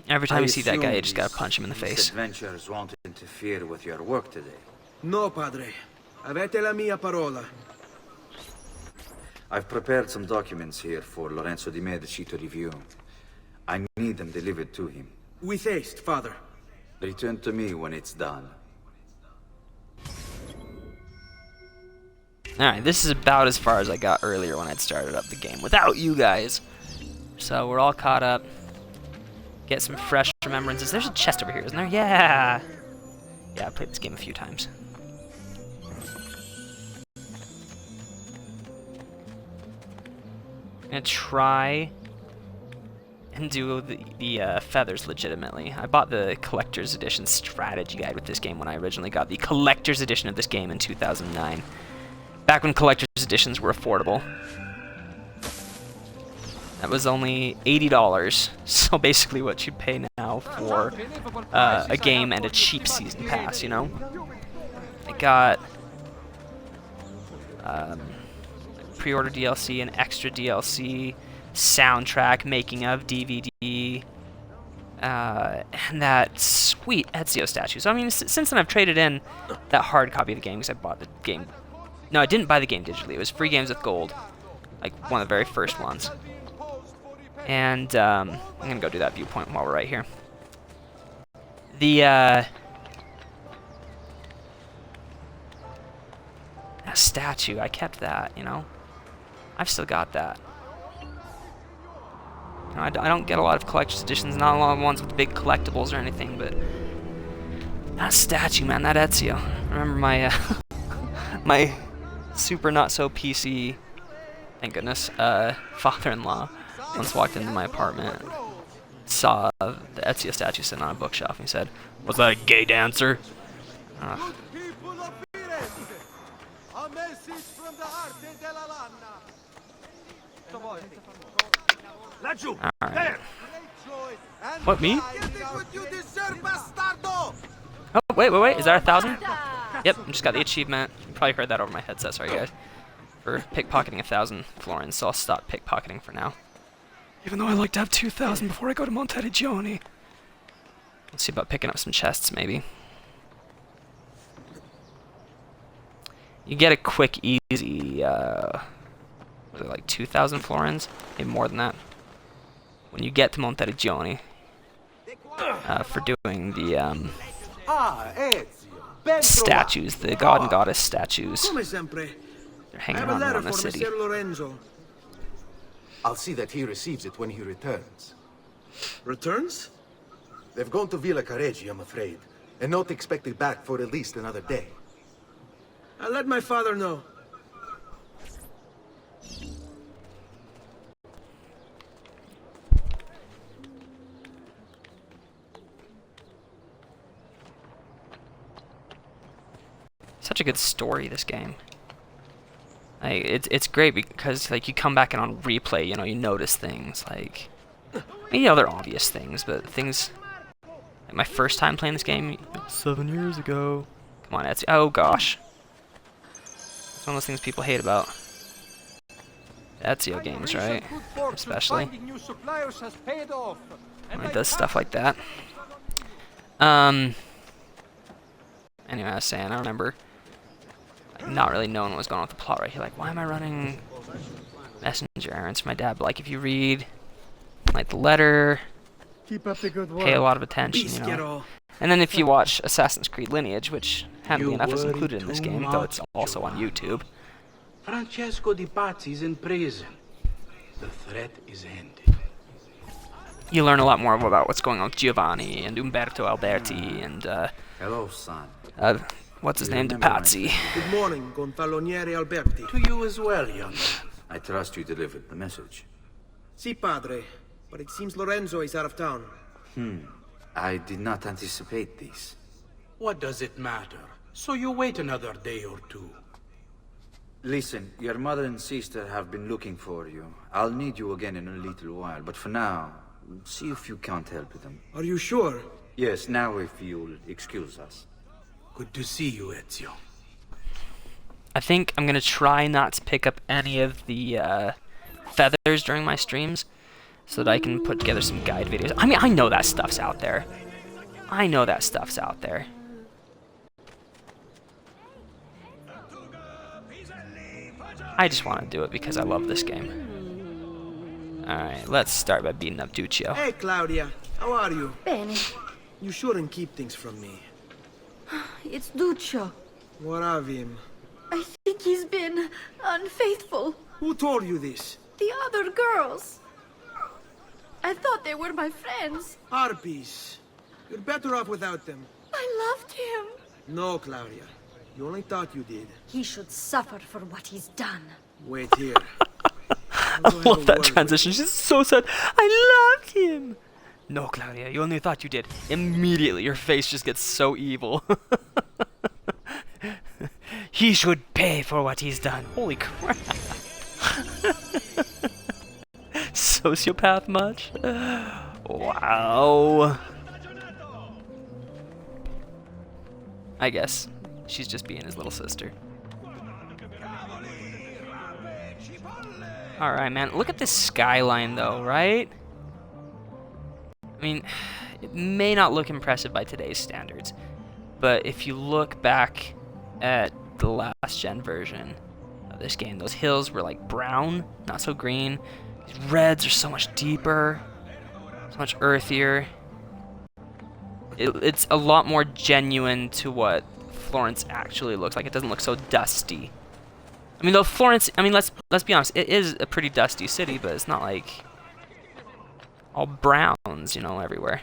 Every time I you see that guy, you assume just gotta these- punch him in the these face. adventures won't interfere with your work today. No, Padre. Avete la mia parola. I've prepared some documents here for Lorenzo di Medici to review. I need them delivered to him. With haste, Father. Return to me when it's done. Alright, this is about as far as I got earlier when I'd started up the game without you guys. So we're all caught up. Get some fresh remembrances. There's a chest over here, isn't there? Yeah! Yeah, I've played this game a few times. I'm gonna try and do the feathers legitimately. I bought the collector's edition strategy guide with this game when I originally got the collector's edition of this game in 2009. Back when collector's editions were affordable. That was only $80, so basically what you'd pay now for a game and a cheap season pass, you know? It got pre-order DLC and extra DLC, soundtrack, making of DVD, and that sweet Ezio statue. So I mean, since then I've traded in that hard copy of the game because I bought the game. No, I didn't buy the game digitally. It was free games with gold, like one of the very first ones. And I'm gonna go do that viewpoint while we're right here. The that statue, I kept that, you know. I've still got that. You know, I don't get a lot of collector's editions, not a lot of ones with big collectibles or anything, but that statue, man, that Ezio. I remember my my super not so PC, thank goodness, father-in-law once walked into my apartment, saw the Ezio statue sitting on a bookshelf, and he said, "Was that a gay dancer?" Alright. What, me? Oh, wait, is that 1,000? Yep, just got the achievement. You probably heard that over my headset, sorry guys. For pickpocketing 1,000 florins, so I'll stop pickpocketing for now. Even though I like to have 2,000 before I go to Monteriggioni. Let's see about picking up some chests, maybe. You get a quick, easy, what is it, like 2,000 florins? Maybe more than that. When you get to Monteriggioni. For doing the, statues, the god and goddess statues. They're hanging around the city. I'll see that he receives it when he returns. Returns? They've gone to Villa Careggi, I'm afraid, and not expected back for at least another day. I'll let my father know. Such a good story, this game. Like, it's great because like you come back and on replay, you know, you notice things like maybe other obvious things, but things like my first time playing this game 7 years ago. Come on, Ezio. Oh gosh, it's one of those things people hate about Ezio games, right? Especially when it does stuff like that. Anyway, I was saying, I remember not really knowing what was going on with the plot right here. Like, why am I running messenger errands for my dad? But like, if you read like the letter, keep up the good work. Pay a lot of attention, you know. And then if you watch Assassin's Creed Lineage, which handy enough is included in this game, though it's also on YouTube. Francesco Di Pazzi's in prison. The threat is ended. You learn a lot more about what's going on with Giovanni and Umberto Alberti and hello, son. What's his name? Di Pazzi. Good morning, Gonfaloniere Alberti. To you as well, young man. I trust you delivered the message. Si, padre. But it seems Lorenzo is out of town. I did not anticipate this. What does it matter? So you wait another day or two. Listen, your mother and sister have been looking for you. I'll need you again in a little while, but for now, see if you can't help them. Are you sure? Yes, now if you'll excuse us. Good to see you, Ezio. I think I'm gonna try not to pick up any of the feathers during my streams, so that I can put together some guide videos. I mean, I know that stuff's out there. I know that stuff's out there. I just want to do it because I love this game. Alright, let's start by beating up Duccio. Hey, Claudia. How are you? Bene. You shouldn't keep things from me. It's Duccio. What of him? I think he's been unfaithful. Who told you this? The other girls. I thought they were my friends. Harpies. You're better off without them. I loved him. No, Claudia. You only thought you did. He should suffer for what he's done. Wait here. I love that transition. She's so sad. I loved him. No, Claudia, you only thought you did. Immediately, your face just gets so evil. He should pay for what he's done. Holy crap. Sociopath much? Wow. I guess she's just being his little sister. Alright, man. Look at this skyline, though, right? I mean, it may not look impressive by today's standards, but if you look back at the last gen version of this game, those hills were like brown, not so green. These reds are so much deeper, so much earthier. It's a lot more genuine to what Florence actually looks like. It doesn't look so dusty. I mean, though Florence, I mean, let's be honest, it is a pretty dusty city, but it's not like all browns, you know, everywhere.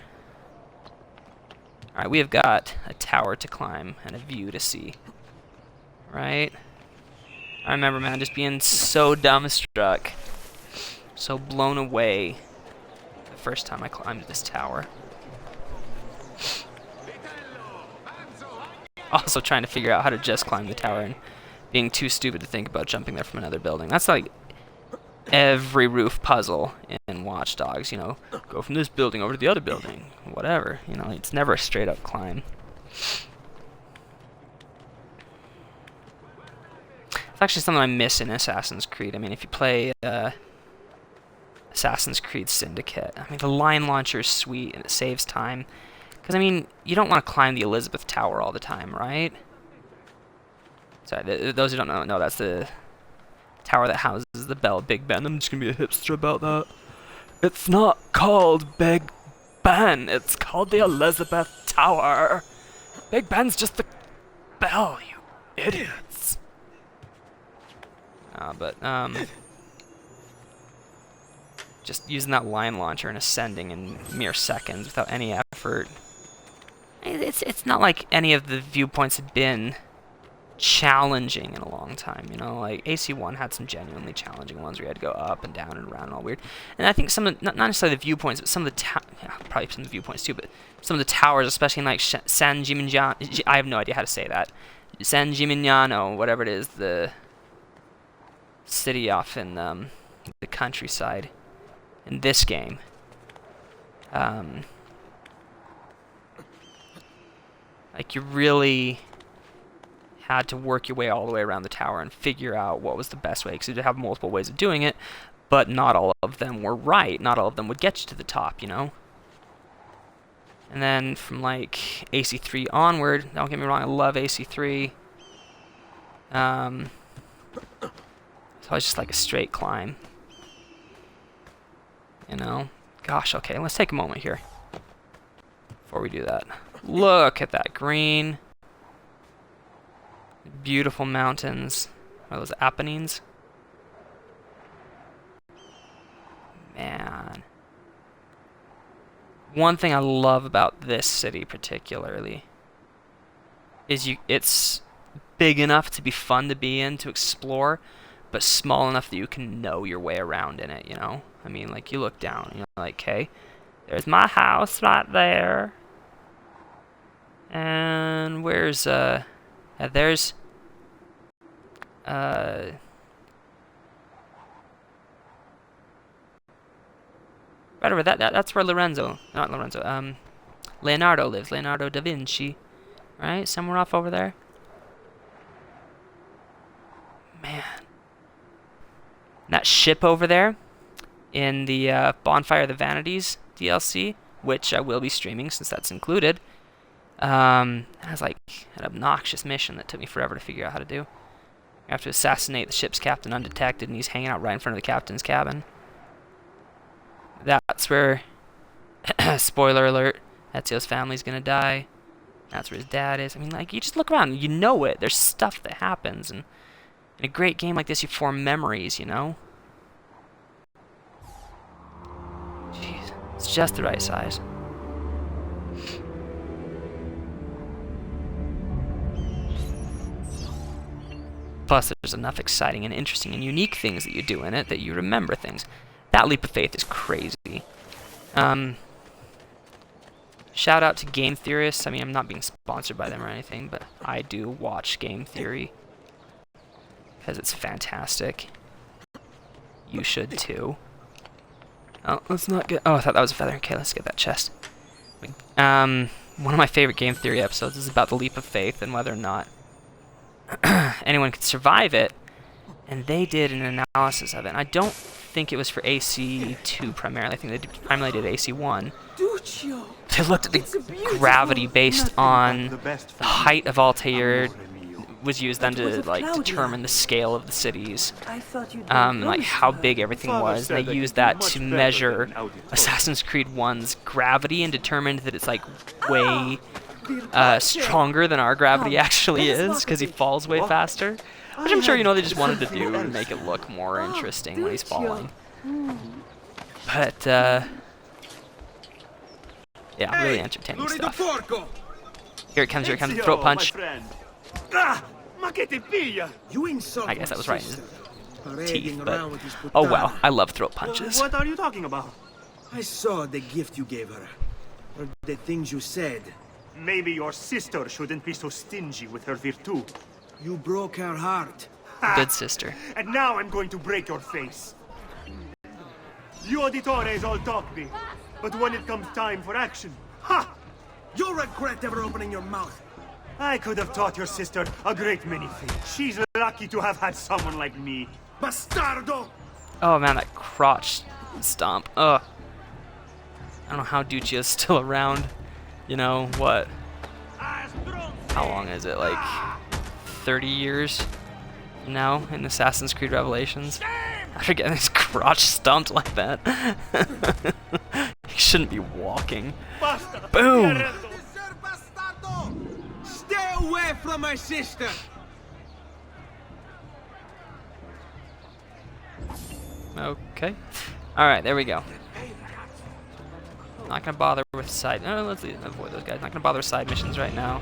Alright, we have got a tower to climb and a view to see. Right? I remember, man, just being so dumbstruck, so blown away the first time I climbed this tower. Also trying to figure out how to just climb the tower and being too stupid to think about jumping there from another building. That's like every roof puzzle in Watch Dogs, you know, go from this building over to the other building, whatever, you know, it's never a straight up climb. It's actually something I miss in Assassin's Creed. I mean, if you play Assassin's Creed Syndicate, I mean, the line launcher is sweet and it saves time. Because, I mean, you don't want to climb the Elizabeth Tower all the time, right? Sorry, those who don't know, that's the tower that houses the Big Ben. I'm just going to be a hipster about that. It's not called Big Ben. It's called the Elizabeth Tower. Big Ben's just the bell, you idiots. Just using that line launcher and ascending in mere seconds without any effort. It's not like any of the viewpoints have been challenging in a long time, you know, like AC1 had some genuinely challenging ones where you had to go up and down and around and all weird. And I think some of not necessarily the viewpoints, but some of the probably some of the viewpoints too, but some of the towers, especially in like San Gimignano, I have no idea how to say that. San Gimignano, whatever it is, the city off in the countryside in this game. Like, you really had to work your way all the way around the tower and figure out what was the best way, because you'd have multiple ways of doing it, but not all of them were right. Not all of them would get you to the top, you know? And then from, like, AC3 onward, don't get me wrong, I love AC3. So it's just like a straight climb. You know? Gosh, okay, let's take a moment here before we do that. Look at that green. Beautiful mountains. Are those Apennines? Man. One thing I love about this city particularly is it's big enough to be fun to be in, to explore, but small enough that you can know your way around in it, you know? I mean, like, you look down, you know, like, okay, there's my house right there. And where's, there's, right over that's where Leonardo lives, Leonardo da Vinci, right? Somewhere off over there. Man. And that ship over there in the Bonfire of the Vanities DLC, which I will be streaming since that's included, has like an obnoxious mission that took me forever to figure out how to do. You have to assassinate the ship's captain undetected, and he's hanging out right in front of the captain's cabin. That's where, spoiler alert, Ezio's family's gonna die. That's where his dad is. I mean, like, you just look around, you know it. There's stuff that happens, and in a great game like this, you form memories, you know? Jeez, it's just the right size. Plus, there's enough exciting and interesting and unique things that you do in it that you remember things. That leap of faith is crazy. Shout out to Game Theorists. I mean, I'm not being sponsored by them or anything, but I do watch Game Theory because it's fantastic. You should too. Oh, let's not get... Oh, I thought that was a feather. Okay, let's get that chest. One of my favorite game theory episodes is about the leap of faith and whether or not anyone could survive it. And they did an analysis of it. And I don't think it was for AC2 primarily. I think they primarily did AC1. They looked at the gravity based on the height of Altair was used then to like determine the scale of the cities, like how big everything was. And they used that to measure Assassin's Creed 1's gravity and determined that it's like way stronger than our gravity actually is because he falls way faster. Which I'm sure, you know, they just wanted to do to make it look more interesting when he's falling. But, yeah, really entertaining stuff. Here it comes, throat punch. I guess that was right in his teeth, but oh well, I love throat punches. What are you talking about? I saw the gift you gave her, or the things you said. Maybe your sister shouldn't be so stingy with her virtù. You broke her heart. Good sister. And now I'm going to break your face. You auditores all talk me, but when it comes time for action, ha! You'll regret ever opening your mouth. I could have taught your sister a great many things. She's lucky to have had someone like me. Bastardo! Oh man, that crotch stomp. Ugh. I don't know how Duccio's still around. You know, what? How long is it? Like 30 years now in Assassin's Creed Revelations? After getting his crotch stomped like that. He shouldn't be walking. Boom! Stay away from my sister! Okay. Alright, there we go. Not gonna bother with side... No, let's avoid those guys. Not gonna bother with side missions right now.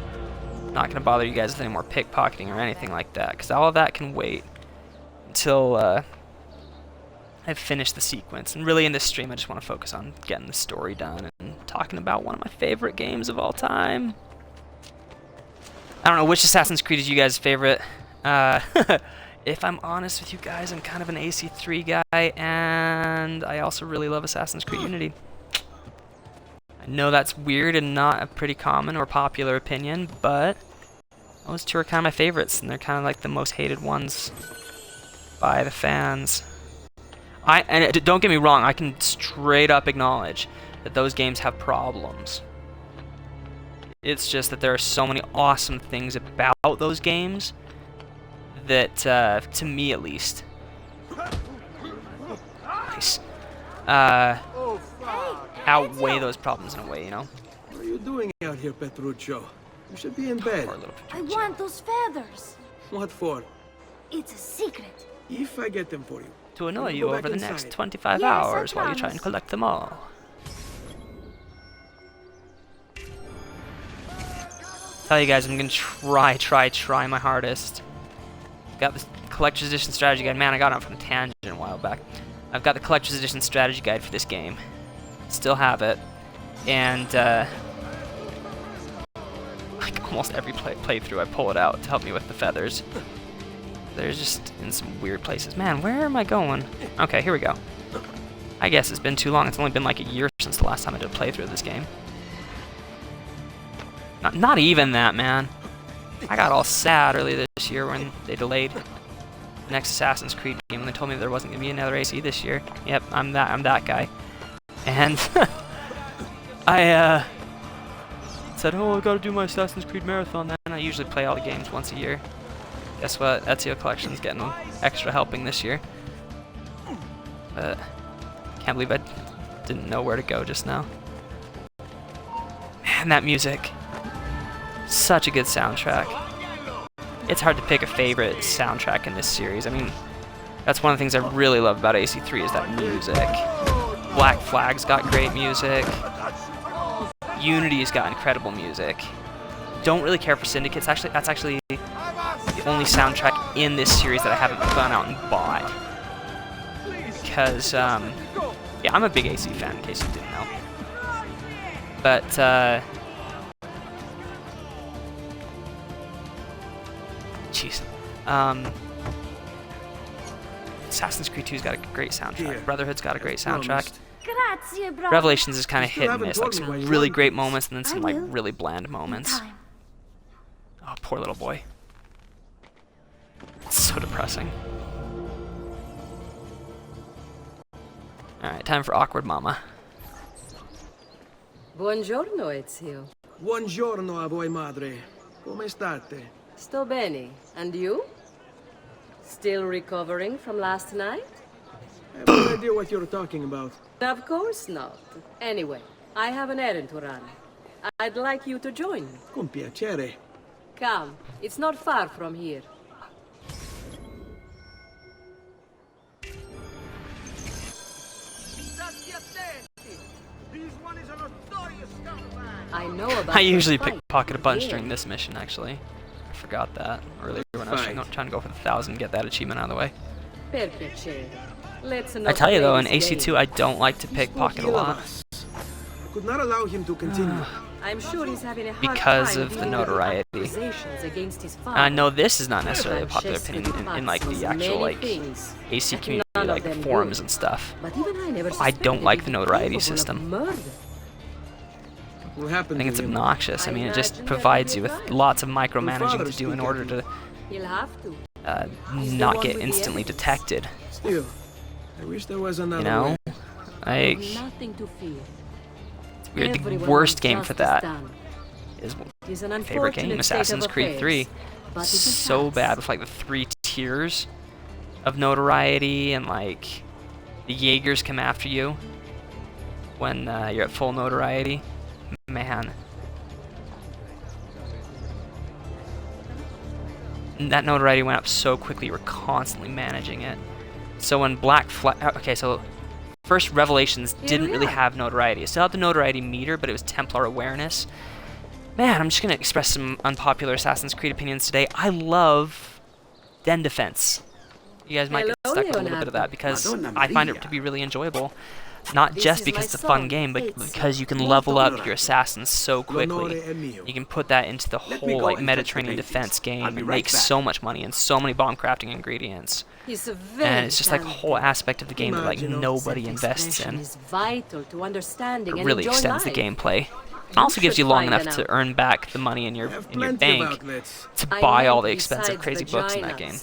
Not gonna bother you guys with any more pickpocketing or anything like that, because all of that can wait until I've finished the sequence. And really in this stream I just want to focus on getting the story done and talking about one of my favorite games of all time. I don't know, which Assassin's Creed is you guys' favorite? If I'm honest with you guys, I'm kind of an AC3 guy, and I also really love Assassin's Creed Unity. I know that's weird and not a pretty common or popular opinion, but those two are kind of my favorites, and they're kind of like the most hated ones by the fans. And don't get me wrong, I can straight up acknowledge that those games have problems. It's just that there are so many awesome things about those games that, to me at least, nice, outweigh those problems in a way, you know? What are you doing out here, Petruccio? You should be in bed. I want those feathers. What for? It's a secret. If I get them for you. To annoy you over the next 25 Yes, hours I while you try and promise. collect them all. Tell you guys, I'm gonna try my hardest. Got this collector's edition strategy guide. Man, I got it from Tangent a while back. I've got the collector's edition strategy guide for this game. Still have it, and like almost every playthrough, I pull it out to help me with the feathers. They're just in some weird places. Man, where am I going? Okay, here we go. I guess it's been too long. It's only been like a year since the last time I did a playthrough of this game. Not even that, man. I got all sad earlier this year when they delayed the next Assassin's Creed game and they told me there wasn't gonna be another AC this year. Yep, I'm that guy. And I said, oh, I gotta do my Assassin's Creed marathon then. I usually play all the games once a year. Guess what? Ezio Collection's getting an extra helping this year. But can't believe I didn't know where to go just now. Man, that music. Such a good soundtrack. It's hard to pick a favorite soundtrack in this series. I mean, that's one of the things I really love about AC3 is that music. Black Flag's got great music. Unity's got incredible music. Don't really care for Syndicates. Actually, that's actually the only soundtrack in this series that I haven't gone out and bought. Because, yeah, I'm a big AC fan, in case you didn't know. But, jeez. Assassin's Creed 2's got a great soundtrack. Here, Brotherhood's got a great soundtrack. Grazie, brother. Revelations is kind of still hit and haven't miss, told like me some why you really want great this. moments and then some like will. really bland moments. Time. Oh, poor little boy. It's so depressing. Alright, time for Awkward Mama. Buongiorno, Ezio. Buongiorno a voi, madre. Come state? Sto bene. And you? Still recovering from last night? I have no idea what you're talking about. Of course not. Anyway, I have an errand to run. I'd like you to join me. Con piacere. Come, it's not far from here. I know about I usually the fight. pickpocket a bunch Yeah. during this mission, actually. I forgot that earlier when I was trying to go for the 1,000, get that achievement out of the way. Per piacere. Let's I not tell you play though, in this AC2, game. I don't like to pickpocket a lot. I could not allow him to continue. I'm sure he's having a hard Because time of the dealing with notoriety. accusations against his father. And I know this is not necessarily a popular Francesco opinion in like the Pazzi's actual many like things, AC but community, none of like them forums good. and stuff. But even I never I don't suspected like he'd the be notoriety capable of system. murder. What I happened think it's to him? obnoxious. I mean, it just imagine provides you that with he'll be lots of Your micromanaging father to do in speak order up. to He'll have to. He's the not one get with the instantly evidence. detected. Still, I wish there was another You know, way. like Nothing to fear. it's weird. The Everyone worst wants game for justice that done. is It is an my favorite game, unfortunate state of Assassin's Creed affairs, 3. but it So has. bad with like the 3 tiers of notoriety, and like the Jaegers come after you when you're at full notoriety. Man. And that notoriety went up so quickly, you were constantly managing it. So when Black Flag... Okay, so first Revelations didn't really have notoriety. It still had the notoriety meter, but it was Templar awareness. Man, I'm just going to express some unpopular Assassin's Creed opinions today. I love Den Defense. You guys might get stuck with a little bit of that because I find it to be really enjoyable. Not just because it's a fun game, but because you can level up your assassins so quickly. You can put that into the whole like Mediterranean defense game and make so much money and so many bomb crafting ingredients. And it's just like a whole aspect of the game that like nobody invests in. Is vital to understanding It and really enjoy extends the life. gameplay. It also gives you long enough to earn back the money in your bank to buy all the expensive crazy books in that game.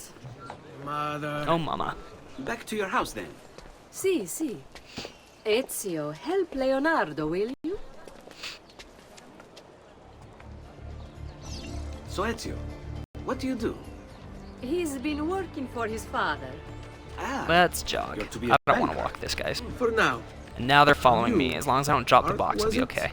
Mother. Oh mama. Back to your house then. Si. Ezio, help Leonardo, will you? So Ezio, what do you do? He's been working for his father. Let's jog. I don't want to walk this, guys. For now. And now they're following me. As long as I don't drop the box, it'll be okay.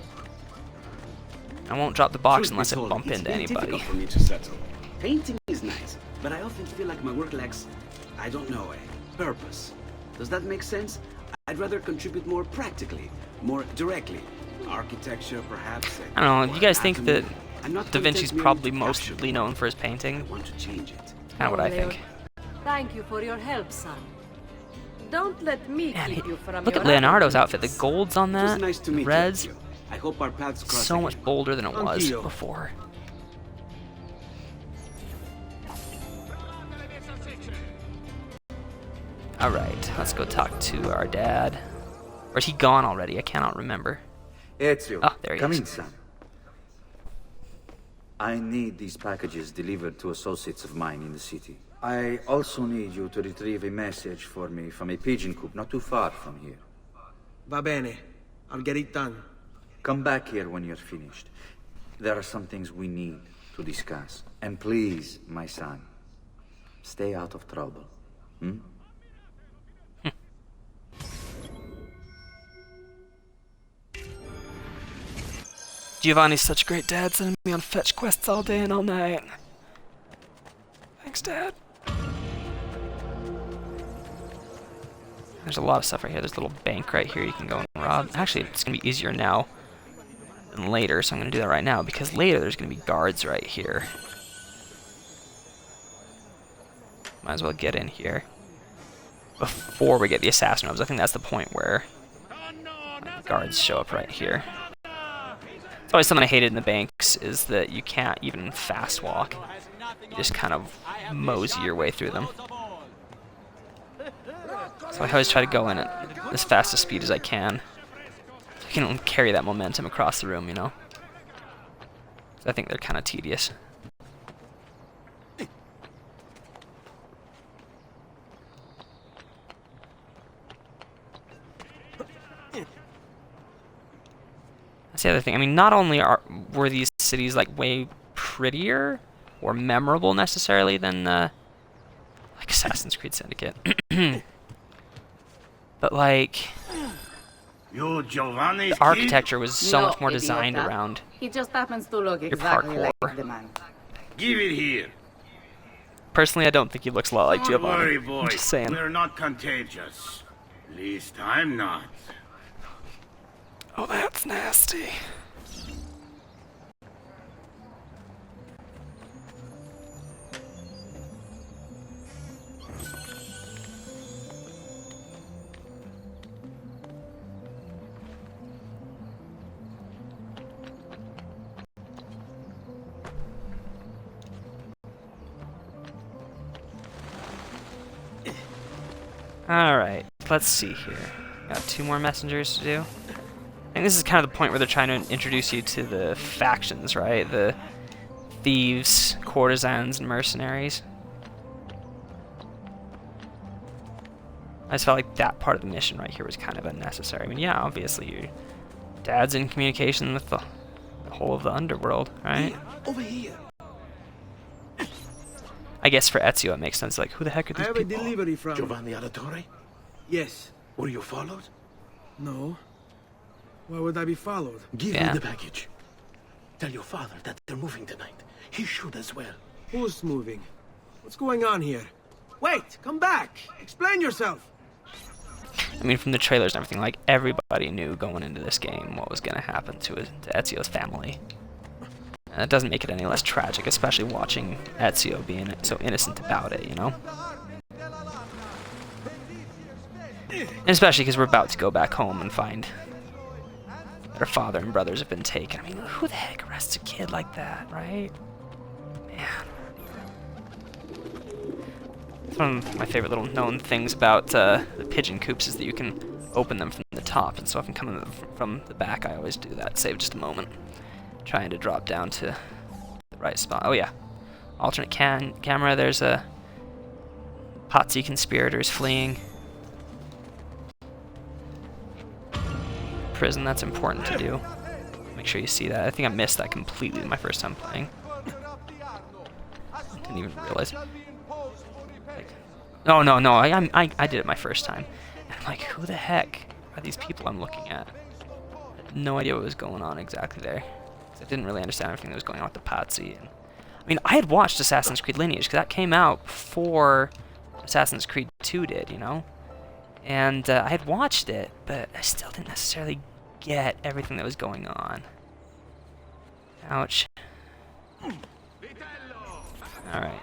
I won't drop the box unless I bump into anybody. Difficult for me to settle. Painting is nice, but I often feel like my work lacks, I don't know, a purpose. Does that make sense? I'd rather contribute more practically, more directly. Architecture, perhaps. I don't know. You guys think that I'm not Da Vinci's content probably merely to capture mostly known for his painting? I want to change it. Kind of what I think. Thank you for your help, son. Don't let me keep you from Look your at Leonardo's outfit. activities. The golds on It was that, nice to meet reds, you, Ezio. I hope our paths cross so again. much bolder than it was Anch'io. before. Alright, let's go talk to our dad. Or is he gone already? I cannot remember. Ezio, Oh, there he come is. in, son. I need these packages delivered to associates of mine in the city. I also need you to retrieve a message for me from a pigeon coop not too far from here. Va bene. I'll get it done. Come back here when you're finished. There are some things we need to discuss. And please, my son, stay out of trouble. Hmm? Giovanni's such a great dad, sending me on fetch quests all day and all night. Thanks, Dad. There's a lot of stuff right here. There's a little bank right here you can go and rob. Actually, it's going to be easier now than later, so I'm going to do that right now, because later there's going to be guards right here. Might as well get in here before we get the assassin robes. I think that's the point where the guards show up right here. It's always something I hated in the banks, is that you can't even fast walk. You just kind of mosey your way through them. So I always try to go in at as fast a speed as I can. So I can carry that momentum across the room, you know? So I think they're kind of tedious. That's the other thing. I mean, not only were these cities like way prettier or memorable necessarily than like Assassin's Creed Syndicate, but like the architecture was so much more designed around He just happens to look your exactly parkour. like the man. Give it here. Personally, I don't think he looks a lot like Don't Giovanni. worry, boy. I'm just saying. We're not contagious. At least I'm not. Oh, that's nasty. Alright, let's see here. Got 2 more messengers to do. I think this is kind of the point where they're trying to introduce you to the factions, right? The thieves, courtesans, and mercenaries. I just felt like that part of the mission right here was kind of unnecessary. I mean, yeah, obviously your dad's in communication with the whole of the underworld, right? Over here. I guess for Ezio it makes sense. Like, who the heck are these I have people? a delivery from... Giovanni Auditore? Yes. Were you followed? No. Why would I be followed? Give me the package. Tell your father that they're moving tonight. He should as well. Who's moving? What's going on here? Wait! Come back! Explain yourself! I mean, from the trailers and everything, like, everybody knew going into this game what was going to happen to Ezio's family. And that doesn't make it any less tragic, especially watching Ezio being so innocent about it, you know? And especially because we're about to go back home and find that her father and brothers have been taken. I mean, who the heck arrests a kid like that, right? Man. It's one of my favorite little known things about the pigeon coops is that you can open them from the top, and so if I'm coming from the back, I always do that. Save just a moment. Trying to drop down to the right spot. Oh yeah. Alternate camera, there's a Pazzi conspirators fleeing. Prison, that's important to do. Make sure you see that. I think I missed that completely my first time playing. Didn't even realize. Like, no, I did it my first time. And I'm like, who the heck are these people I'm looking at? I had no idea what was going on exactly there. I didn't really understand everything that was going on with the Pazzi. And, I mean, I had watched Assassin's Creed Lineage, because that came out before Assassin's Creed 2 did, you know? And I had watched it, but I still didn't necessarily get everything that was going on. Ouch. Alright.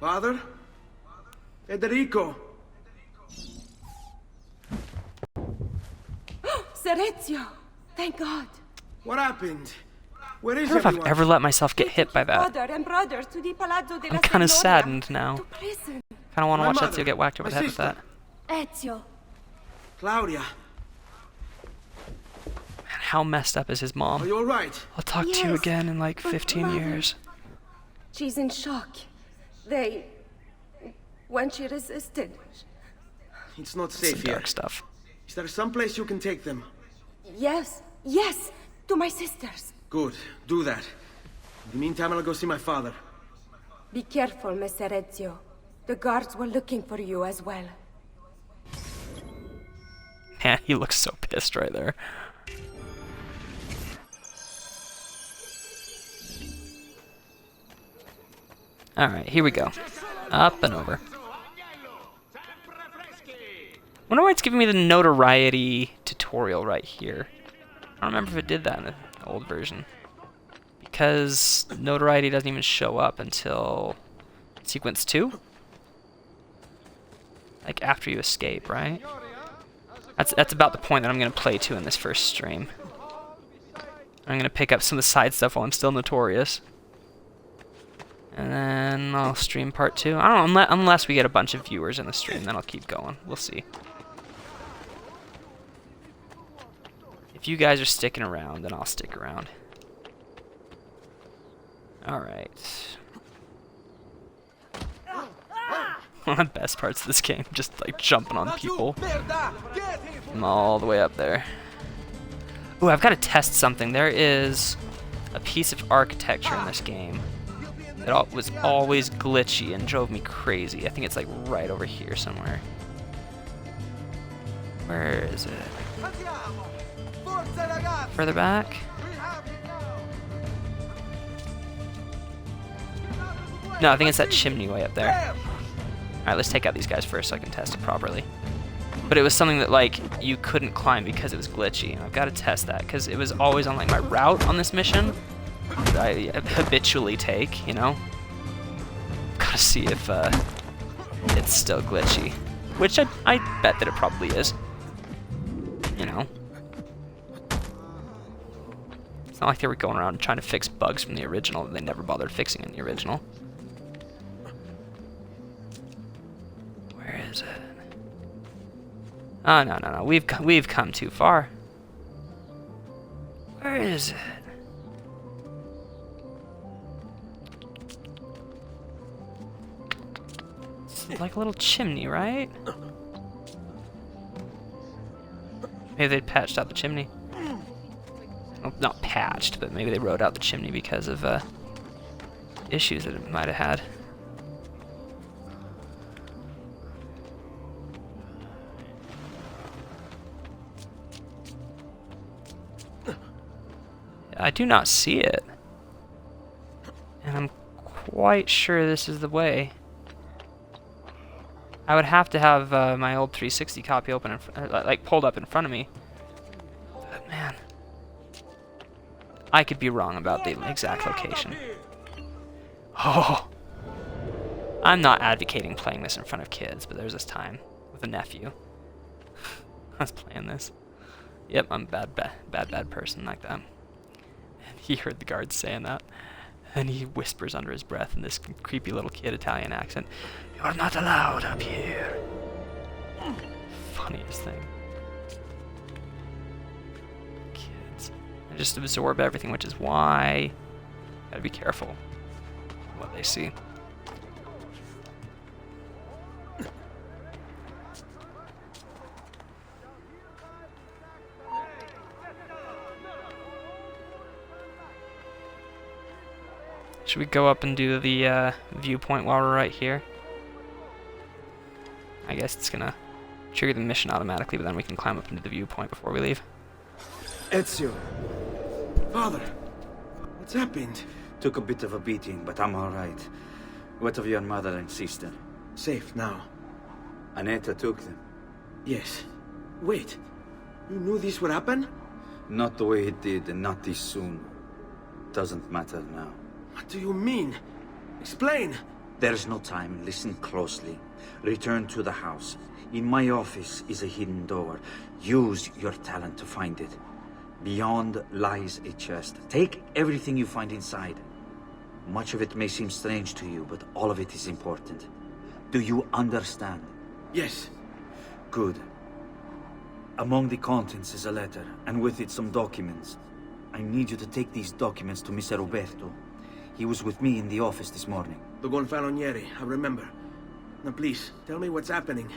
Father? Federico! Ezio! Thank God! What happened? Where is I don't know if everyone? I've ever let myself get hit by that. Brother and brother to the Palazzo della I'm kind of Signoria. saddened now. Prison. Kind of want to My watch mother, Ezio get whacked over my the head with sister. that. Ezio. Claudia, Man, how messed up is his mom? are you alright? I'll talk to you Yes, again in like but 15 Mother- years. She's in shock. When she resisted. It's not Some safe here. dark stuff. Is there some place you can take them? Yes, to my sisters. Good, do that. In the meantime, I'll go see my father. Be careful, Mr. Ezio. The guards were looking for you as well. Man, he looks so pissed right there. Alright, here we go. Up and over. Wonder why it's giving me the notoriety tutorial right here. I don't remember if it did that in the old version. Because notoriety doesn't even show up until sequence 2? Like after you escape, right? That's about the point that I'm going to play to in this first stream. I'm going to pick up some of the side stuff while I'm still notorious. And then I'll stream part 2. I don't know, unless we get a bunch of viewers in the stream, then I'll keep going. We'll see. If you guys are sticking around, then I'll stick around. Alright. One of the best parts of this game, just like jumping on people from all the way up there. Ooh, I've got to test something. There is a piece of architecture in this game that was always glitchy and drove me crazy. I think it's like right over here somewhere. Where is it? Further back? No, I think it's that chimney way up there. Alright, let's take out these guys first so I can test it properly. But it was something that, like, you couldn't climb because it was glitchy. And I've got to test that, because it was always on, like, my route on this mission that I habitually take, you know? Gotta see if, it's still glitchy. Which I bet that it probably is. You know? It's not like they were going around trying to fix bugs from the original that they never bothered fixing in the original. Where is it? Oh, no. We've come too far. Where is it? It's like a little chimney, right? Maybe they patched out the chimney. Well, not patched, but maybe they rode out the chimney because of issues that it might have had. I do not see it. And I'm quite sure this is the way. I would have to have my old 360 copy open, like pulled up in front of me. But man, I could be wrong about the exact location. Oh, I'm not advocating playing this in front of kids, but there's this time with a nephew. I was playing this. Yep, I'm a bad person like that. He heard the guards saying that, and he whispers under his breath in this creepy little kid Italian accent, "You're not allowed up here." Funniest thing. Kids. They just absorb everything, which is why gotta be careful what they see. Should we go up and do the viewpoint while we're right here? I guess it's gonna trigger the mission automatically, but then we can climb up into the viewpoint before we leave. Ezio. Father. What's happened? Took a bit of a beating, but I'm all right. What of your mother and sister? Safe now. Aneta took them. Yes. Wait. You knew this would happen? Not the way it did, and not this soon. Doesn't matter now. What do you mean? Explain! There's no time. Listen closely. Return to the house. In my office is a hidden door. Use your talent to find it. Beyond lies a chest. Take everything you find inside. Much of it may seem strange to you, but all of it is important. Do you understand? Yes. Good. Among the contents is a letter, and with it some documents. I need you to take these documents to Mr. Roberto. He was with me in the office this morning. The Gonfalonieri, I remember. Now please, tell me what's happening.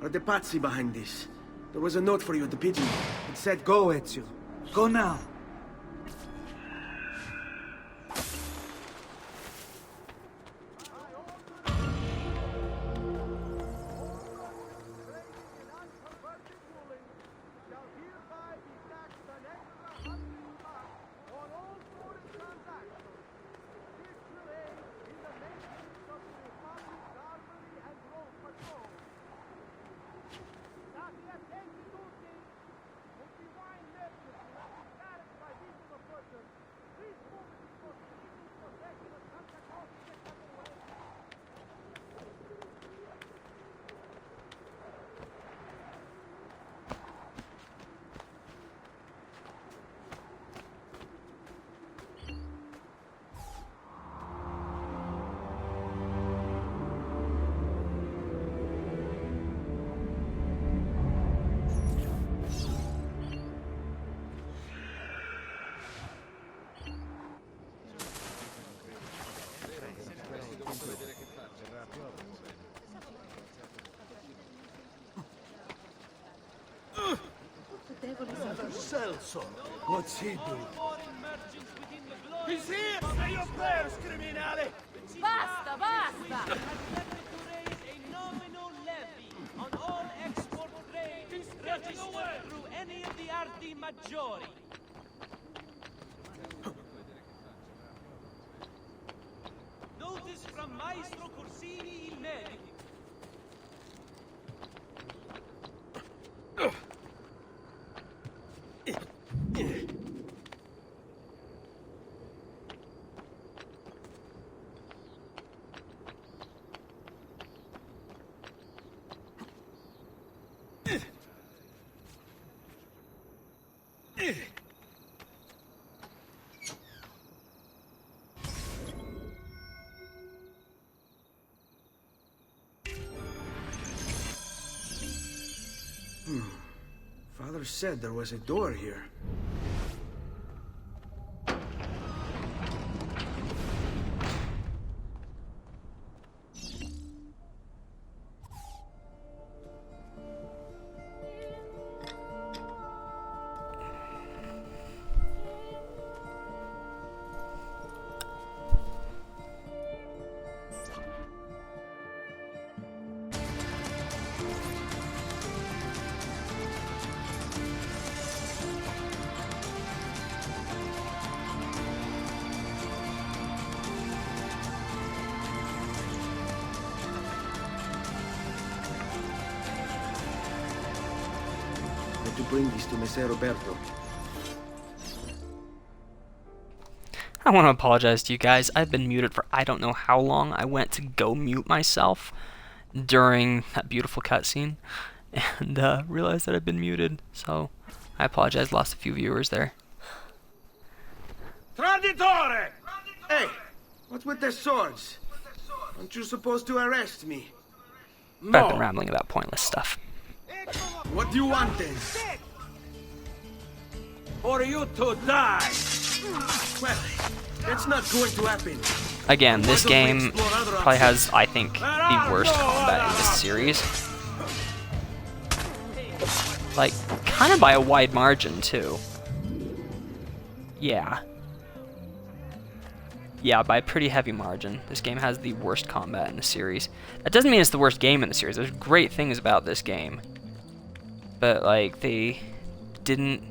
Are the Pazzi behind this? There was a note for you at the pigeon. It said go, Ezio. Go now! Celso. What's he doing? He's here! Say your prayers, criminale! Basta, basta! On all export trade registered through any of the arti maggiori. Notice from Maestro Corsini il medico. Father said there was a door here. To bring this to Messer Roberto. I want to apologize to you guys. I've been muted for I don't know how long. I went to go mute myself during that beautiful cutscene and realized that I've been muted. So I apologize. Lost a few viewers there. Traditore! Hey, what's with the swords? Aren't you supposed to arrest me? I've been rambling about pointless stuff. What do you want then? For you to die! Well, that's not going to happen. Again, this game probably has, I think, the worst combat in this series. Like, kind of by a wide margin, too. Yeah. Yeah, by a pretty heavy margin. This game has the worst combat in the series. That doesn't mean it's the worst game in the series. There's great things about this game. But, like, they didn't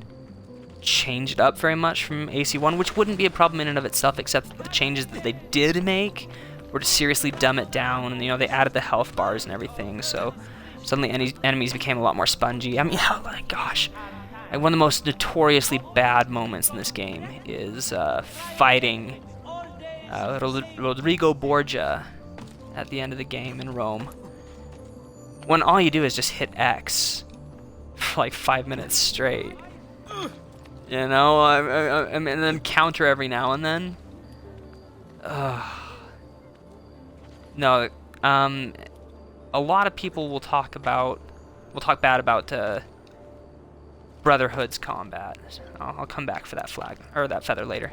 change it up very much from AC1, which wouldn't be a problem in and of itself, except the changes that they did make were to seriously dumb it down. And, you know, they added the health bars and everything, so suddenly enemies became a lot more spongy. I mean, oh my gosh. Like, one of the most notoriously bad moments in this game is fighting Rodrigo Borgia at the end of the game in Rome, when all you do is just hit X for like 5 minutes straight. You know, and then counter every now and then. No, a lot of people will talk bad about Brotherhood's combat. I'll come back for that flag or that feather later,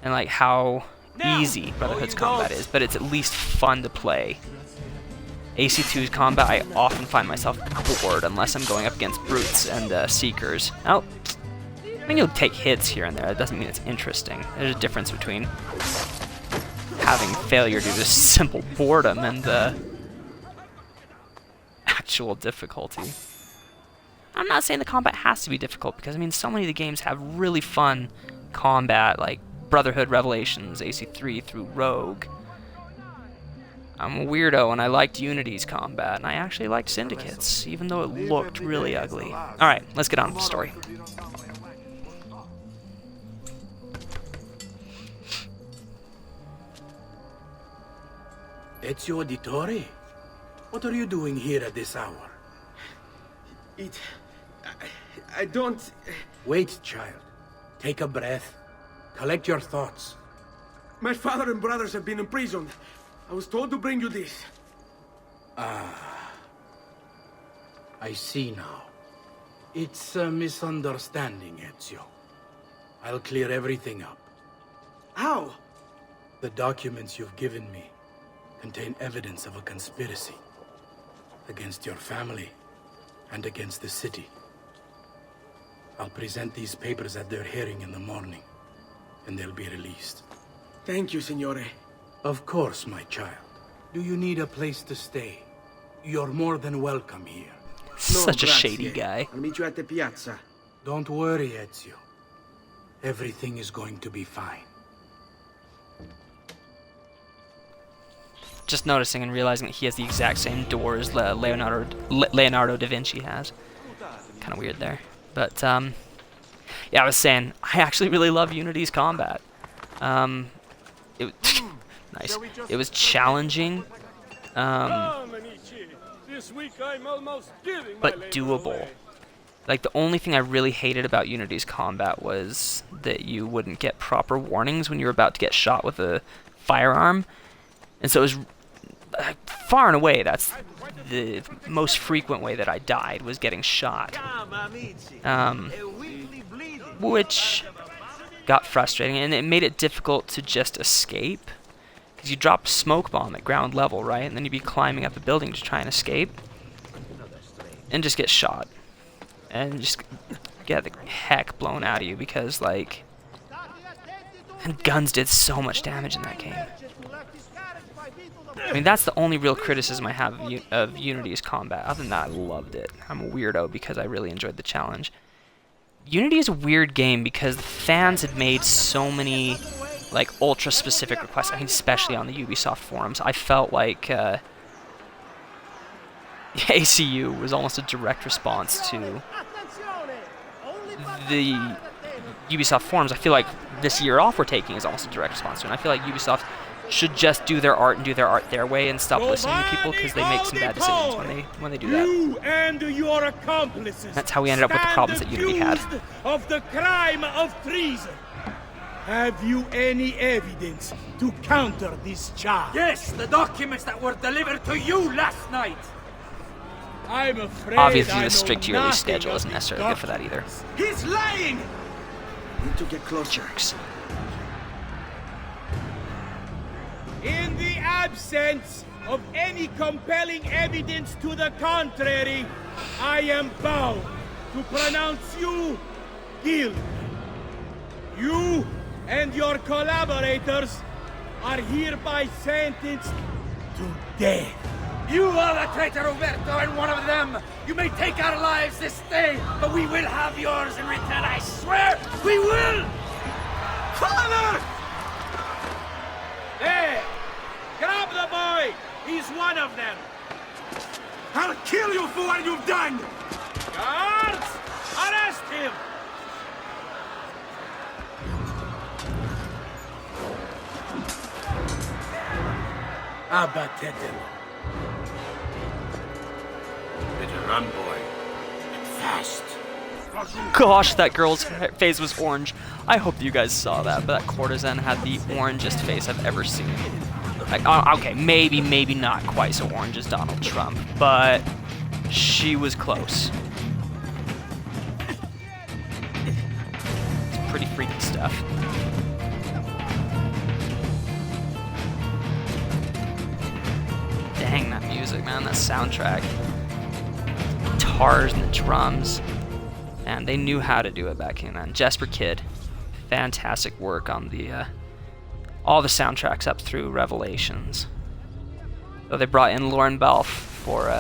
and like how easy Brotherhood's combat is, but it's at least fun to play. AC2's combat, I often find myself bored unless I'm going up against brutes and seekers. Oh, I mean, you'll take hits here and there. That doesn't mean it's interesting. There's a difference between having failure due to simple boredom and actual difficulty. I'm not saying the combat has to be difficult, because I mean, so many of the games have really fun combat, like Brotherhood Revelations, AC3 through Rogue. I'm a weirdo, and I liked Unity's combat, and I actually liked Syndicate's, even though it looked really ugly. Alright, let's get on with the story. Ezio Auditore? What are you doing here at this hour? I don't... Wait, child. Take a breath. Collect your thoughts. My father and brothers have been imprisoned. I was told to bring you this. Ah. I see now. It's a misunderstanding, Ezio. I'll clear everything up. How? The documents you've given me contain evidence of a conspiracy against your family and against the city. I'll present these papers at their hearing in the morning, and they'll be released. Thank you, Signore. Of course, my child. Do you need a place to stay? You're more than welcome here. Such a grazie. shady guy. I'll meet you at the piazza. Don't worry, Ezio. Everything is going to be fine. Just noticing and realizing that he has the exact same door as Leonardo da Vinci has. Kind of weird there. But, yeah, I was saying, I actually really love Unity's combat. It nice. It was challenging, This week I'm almost giving but doable. Like, the only thing I really hated about Unity's combat was that you wouldn't get proper warnings when you were about to get shot with a firearm. And so it was, far and away, that's the most frequent way that I died, was getting shot. Which got frustrating, and it made it difficult to just escape. Because you drop a smoke bomb at ground level, right? And then you'd be climbing up a building to try and escape. And just get shot. And just get the heck blown out of you because, like... And guns did so much damage in that game. I mean, that's the only real criticism I have of Unity's combat. Other than that, I loved it. I'm a weirdo because I really enjoyed the challenge. Unity is a weird game because the fans had made so many, like, ultra-specific requests. I mean, especially on the Ubisoft forums. I felt like ACU was almost a direct response to the Ubisoft forums. I feel like this year off we're taking is almost a direct response to it. And I feel like Ubisoft should just do their art and do their art their way and stop listening to people because they make some bad decisions when they do that. You and your accomplices. That's how we ended up with the problems that Unity had. Of the crime of treason. Have you any evidence to counter this charge? Yes, the documents that were delivered to you last night. I'm afraid Obviously, the strict yearly schedule isn't necessarily good for that either. He's lying! Need to get closer. Jerks. In the absence of any compelling evidence to the contrary, I am bound to pronounce you guilty. You and your collaborators are hereby sentenced to death. You are the traitor, Roberto, and one of them. You may take our lives this day, but we will have yours in return, I swear! We will! Father! There! Grab the boy! He's one of them! I'll kill you for what you've done! Guards! Arrest him! Abattetelo. Better run, boy. And fast. Gosh, that girl's face was orange. I hope you guys saw that, but that courtesan had the orangest face I've ever seen. Like, okay, maybe not quite so orange as Donald Trump, but she was close. It's pretty freaky stuff. Dang, that music, man, that soundtrack. The guitars and the drums. And they knew how to do it back then. Jesper Kid, fantastic work on the all the soundtracks up through Revelations. So they brought in Lauren Balfe for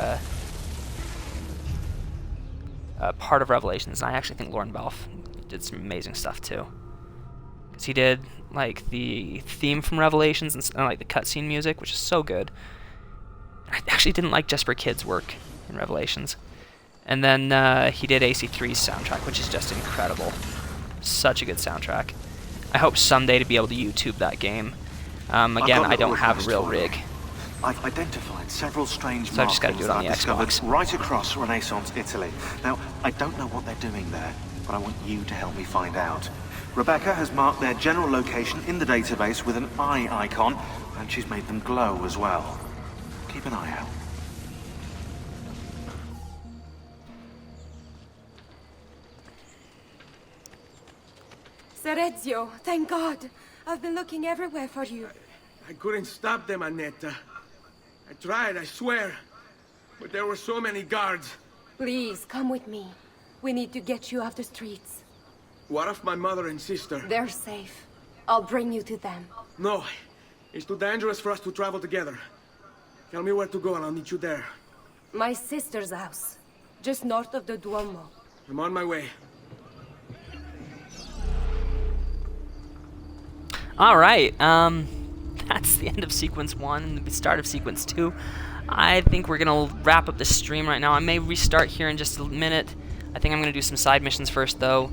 part of Revelations, and I actually think Lauren Balfe did some amazing stuff too. Because he did like the theme from Revelations and like the cutscene music, which is so good. I actually didn't like Jesper Kid's work in Revelations. And then he did AC3's soundtrack, which is just incredible. Such a good soundtrack. I hope someday to be able to YouTube that game. Again, I don't have a real rig. I've identified several strange So I just gotta do markings it on that the I've discovered Xbox. right across Renaissance Italy. Now, I don't know what they're doing there, but I want you to help me find out. Rebecca has marked their general location in the database with an eye icon, and she's made them glow as well. Keep an eye out. Sir Ezio, thank God. I've been looking everywhere for you. I couldn't stop them, Annetta. I tried, I swear. But there were so many guards. Please, come with me. We need to get you off the streets. What of my mother and sister? They're safe. I'll bring you to them. No. It's too dangerous for us to travel together. Tell me where to go and I'll meet you there. My sister's house. Just north of the Duomo. I'm on my way. Alright, that's the end of Sequence 1 and the start of Sequence 2. I think we're going to wrap up this stream right now. I may restart here in just a minute. I think I'm going to do some side missions first, though.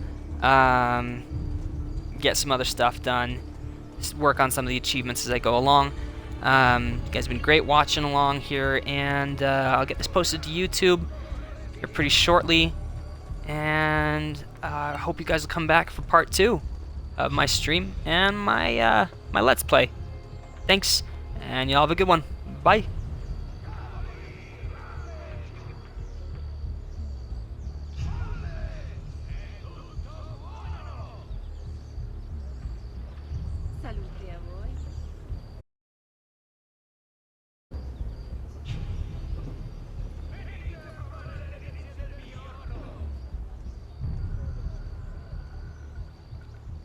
Get some other stuff done. Just work on some of the achievements as I go along. You guys have been great watching along here, and I'll get this posted to YouTube here pretty shortly. And I hope you guys will come back for part 2 of my stream and my my Let's Play. Thanks, and y'all have a good one. Bye.